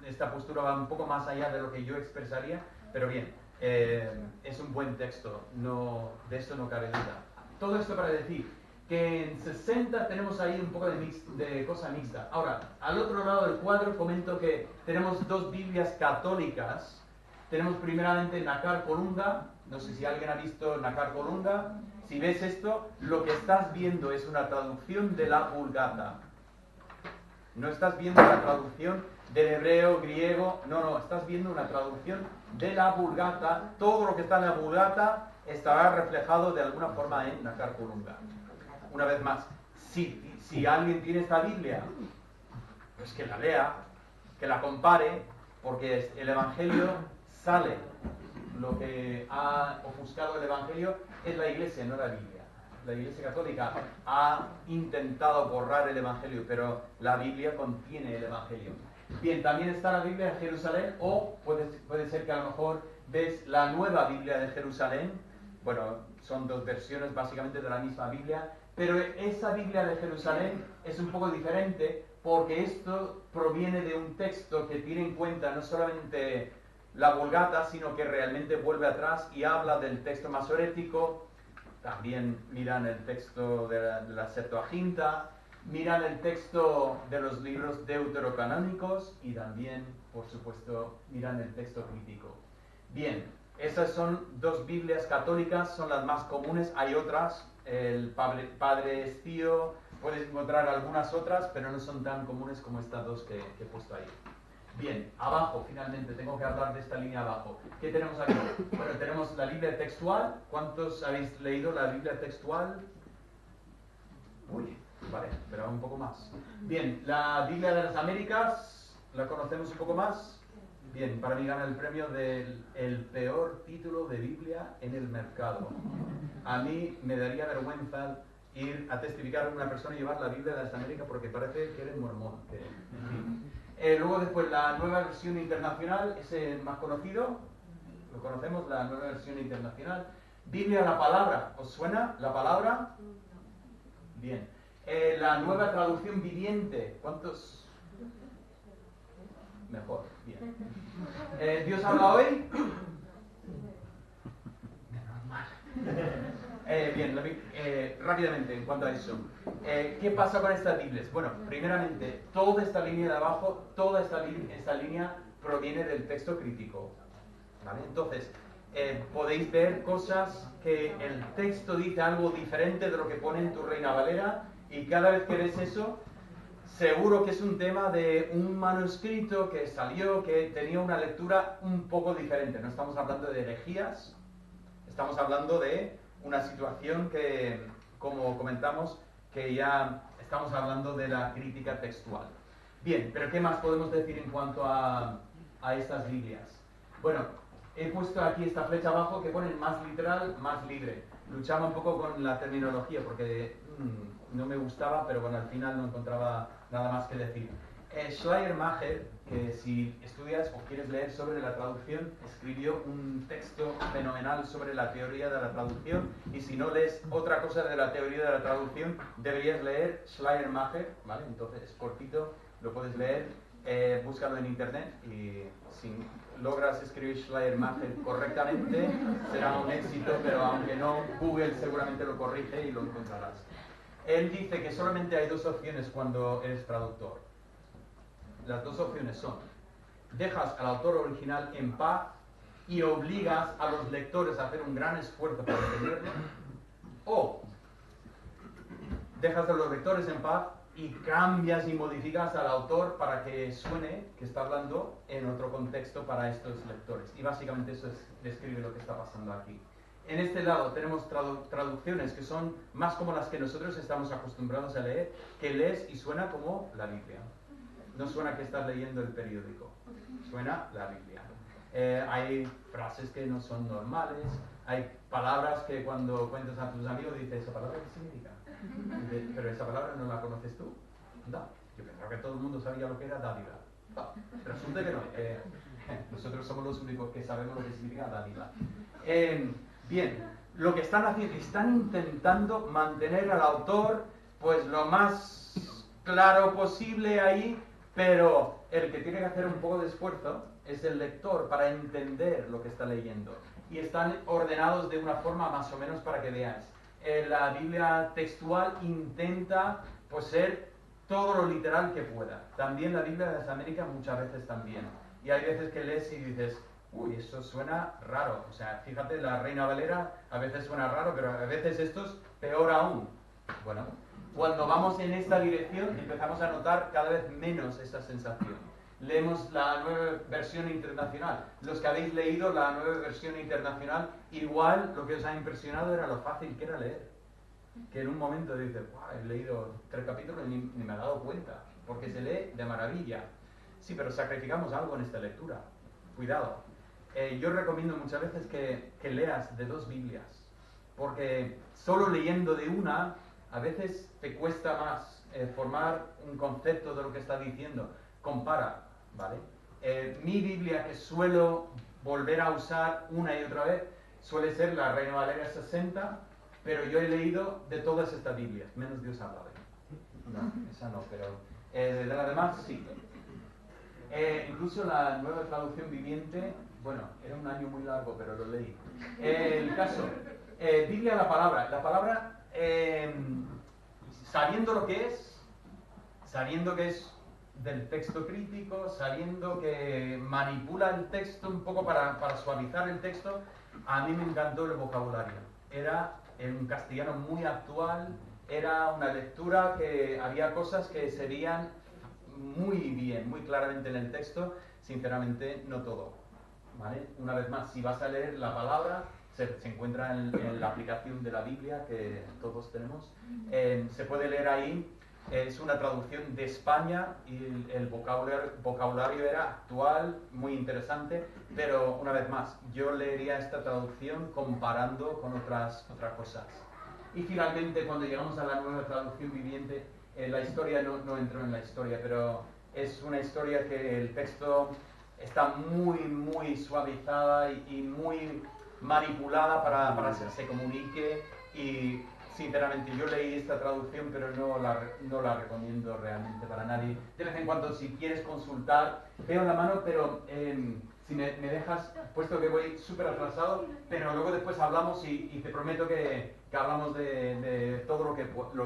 Esta postura va un poco más allá de lo que yo expresaría, pero bien, es un buen texto, no, de eso no cabe duda. Todo esto para decir que en 60 tenemos ahí un poco de cosa mixta. Ahora, al otro lado del cuadro comento que tenemos dos Biblias católicas. Tenemos primeramente Nácar Colunga, no sé si alguien ha visto Nácar Colunga. Si ves esto, lo que estás viendo es una traducción de la Vulgata. No estás viendo la traducción del hebreo, griego, no, estás viendo una traducción de la Vulgata. Todo lo que está en la Vulgata estará reflejado de alguna forma en Nácar Colunga. Una vez más, si alguien tiene esta Biblia, pues que la lea, que la compare, porque el Evangelio sale. Lo que ha ofuscado el Evangelio es la Iglesia, no la Biblia. La Iglesia Católica ha intentado borrar el Evangelio, pero la Biblia contiene el Evangelio. Bien, también está la Biblia de Jerusalén, o puede ser que a lo mejor ves la nueva Biblia de Jerusalén. Bueno, son dos versiones básicamente de la misma Biblia, pero esa Biblia de Jerusalén es un poco diferente porque esto proviene de un texto que tiene en cuenta no solamente la Vulgata, sino que realmente vuelve atrás y habla del texto masorético. También miran el texto de la Septuaginta, miran el texto de los libros deuterocanónicos y también, por supuesto, miran el texto crítico. Bien, esas son dos Biblias católicas, son las más comunes. Hay otras, el Padre Estío, puedes encontrar algunas otras, pero no son tan comunes como estas dos que he puesto ahí. Bien, abajo, finalmente, tengo que hablar de esta línea abajo. ¿Qué tenemos aquí? Bueno, tenemos la Biblia textual. ¿Cuántos habéis leído la Biblia textual? Uy, vale, pero un poco más. Bien, la Biblia de las Américas, ¿la conocemos un poco más? Bien, para mí gana el premio del peor título de Biblia en el mercado. A mí me daría vergüenza ir a testificar a una persona y llevar la Biblia de las Américas porque parece que eres mormón. En fin. Luego después la nueva versión internacional, es el más conocido, lo conocemos, la nueva versión internacional. Biblia la palabra, ¿os suena la palabra? Bien. La nueva traducción viviente, ¿cuántos? Mejor, bien. ¿Dios habla hoy? Bien, rápidamente en cuanto a eso. ¿Qué pasa con estas Biblias? Bueno, primeramente, toda esta línea de abajo, toda esta línea proviene del texto crítico. ¿Vale? Entonces, podéis ver cosas que el texto dice algo diferente de lo que pone en tu Reina Valera, y cada vez que ves eso, seguro que es un tema de un manuscrito que salió, que tenía una lectura un poco diferente. No estamos hablando de herejías, estamos hablando de una situación que, como comentamos, que ya estamos hablando de la crítica textual. Bien, pero ¿qué más podemos decir en cuanto a estas Biblias? Bueno, he puesto aquí esta flecha abajo que pone más literal, más libre. Luchaba un poco con la terminología porque no me gustaba, pero bueno, al final no encontraba nada más que decir. Schleiermacher, que si estudias o quieres leer sobre la traducción, escribió un texto fenomenal sobre la teoría de la traducción, y si no lees otra cosa de la teoría de la traducción, deberías leer Schleiermacher, ¿vale? Entonces es cortito, lo puedes leer, búscalo en internet, y si logras escribir Schleiermacher correctamente, será un éxito, pero aunque no, Google seguramente lo corrige y lo encontrarás. Él dice que solamente hay dos opciones cuando eres traductor. Las dos opciones son: dejas al autor original en paz y obligas a los lectores a hacer un gran esfuerzo para entenderlo, o dejas a los lectores en paz y cambias y modificas al autor para que suene que está hablando en otro contexto para estos lectores. Y básicamente eso describe lo que está pasando aquí. En este lado tenemos traducciones que son más como las que nosotros estamos acostumbrados a leer, que lees y suena como la Biblia. No suena que estás leyendo el periódico, suena la Biblia. Hay frases que no son normales, hay palabras que cuando cuentas a tus amigos dices, ¿esa palabra qué significa? Dices, pero esa palabra no la conoces tú. No, yo pensaba que todo el mundo sabía lo que era dádiva. No, resulta que no. Nosotros somos los únicos que sabemos lo que significa dádiva. Bien, lo que están haciendo, están intentando mantener al autor pues lo más claro posible ahí, pero el que tiene que hacer un poco de esfuerzo es el lector para entender lo que está leyendo. Y están ordenados de una forma más o menos para que veáis. La Biblia textual intenta pues ser todo lo literal que pueda. También la Biblia de las Américas muchas veces también. Y hay veces que lees y dices, uy, eso suena raro. O sea, fíjate, la Reina Valera a veces suena raro, pero a veces esto es peor aún. Bueno, cuando vamos en esta dirección empezamos a notar cada vez menos esa sensación. Leemos la nueva versión internacional. Los que habéis leído la nueva versión internacional, igual lo que os ha impresionado era lo fácil que era leer. Que en un momento dices, wow, he leído 3 capítulos y ni me he dado cuenta, porque se lee de maravilla. Sí, pero sacrificamos algo en esta lectura. Cuidado. Yo recomiendo muchas veces que leas de 2 Biblias, porque solo leyendo de una, a veces te cuesta más formar un concepto de lo que está diciendo. Compara, ¿vale? Mi Biblia, que suelo volver a usar una y otra vez, suele ser la Reina Valera 60, pero yo he leído de todas estas Biblias, menos Dios habla. No, esa no, pero de las demás sí. Incluso la nueva traducción viviente, bueno, era un año muy largo, pero lo leí. El caso, Biblia la palabra, sabiendo lo que es, sabiendo que es del texto crítico, sabiendo que manipula el texto un poco para suavizar el texto, a mí me encantó el vocabulario. Era en un castellano muy actual, era una lectura que había cosas que se veían muy bien, muy claramente en el texto, sinceramente no todo, ¿vale? Una vez más, si vas a leer la palabra, se encuentra en la aplicación de la Biblia que todos tenemos, se puede leer ahí. Es una traducción de España y el vocabulario era actual, muy interesante, pero una vez más, yo leería esta traducción comparando con otras cosas. Y finalmente, cuando llegamos a la nueva traducción viviente, la historia no entró en la historia, pero es una historia que el texto está muy suavizada y muy manipulada para que se comunique, y sinceramente yo leí esta traducción, pero no la recomiendo realmente para nadie. De vez en cuando, si quieres consultar, veo la mano, pero si me dejas, puesto que voy súper atrasado, pero luego después hablamos y te prometo que hablamos de todo lo que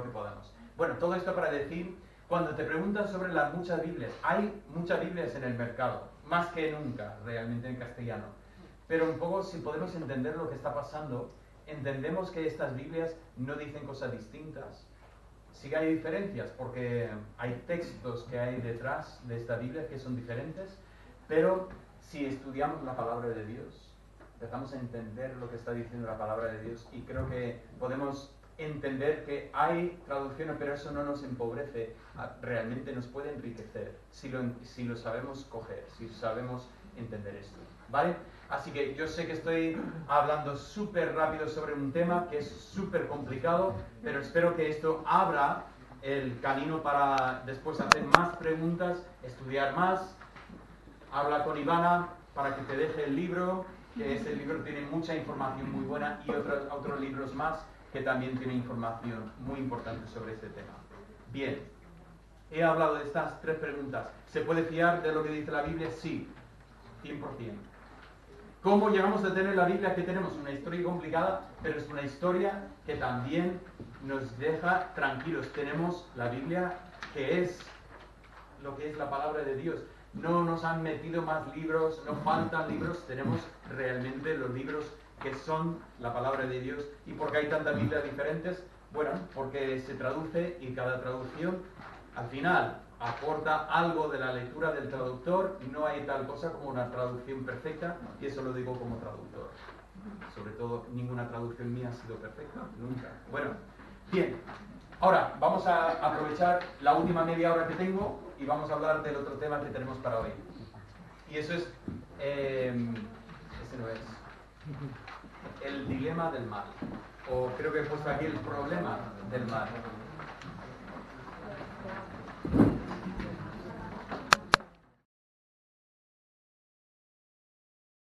podamos. Bueno, todo esto para decir, cuando te preguntan sobre las muchas Biblias, hay muchas Biblias en el mercado, más que nunca realmente en castellano. Pero un poco, si podemos entender lo que está pasando, entendemos que estas Biblias no dicen cosas distintas. Sí que hay diferencias, porque hay textos que hay detrás de esta Biblia que son diferentes, pero si estudiamos la palabra de Dios, empezamos a entender lo que está diciendo la palabra de Dios, y creo que podemos entender que hay traducciones, pero eso no nos empobrece, realmente nos puede enriquecer, si lo sabemos coger, si sabemos entender esto, ¿vale? Así que yo sé que estoy hablando súper rápido sobre un tema que es súper complicado, pero espero que esto abra el camino para después hacer más preguntas, estudiar más. Habla con Ivana para que te deje el libro, que ese libro tiene mucha información muy buena, y otros libros más que también tienen información muy importante sobre este tema. Bien, he hablado de estas 3 preguntas. ¿Se puede fiar de lo que dice la Biblia? Sí, 100%. ¿Cómo llegamos a tener la Biblia que tenemos? Una historia complicada, pero es una historia que también nos deja tranquilos. Tenemos la Biblia que es lo que es la palabra de Dios. No nos han metido más libros, no faltan libros, tenemos realmente los libros que son la palabra de Dios. ¿Y por qué hay tantas Biblias diferentes? Bueno, porque se traduce y cada traducción al final aporta algo de la lectura del traductor. No hay tal cosa como una traducción perfecta, y eso lo digo como traductor. Sobre todo, ninguna traducción mía ha sido perfecta, nunca. Bueno, bien. Ahora, vamos a aprovechar la última media hora que tengo y vamos a hablar del otro tema que tenemos para hoy. Y eso es... ese no es. El dilema del mal. O creo que he puesto aquí el problema del mal.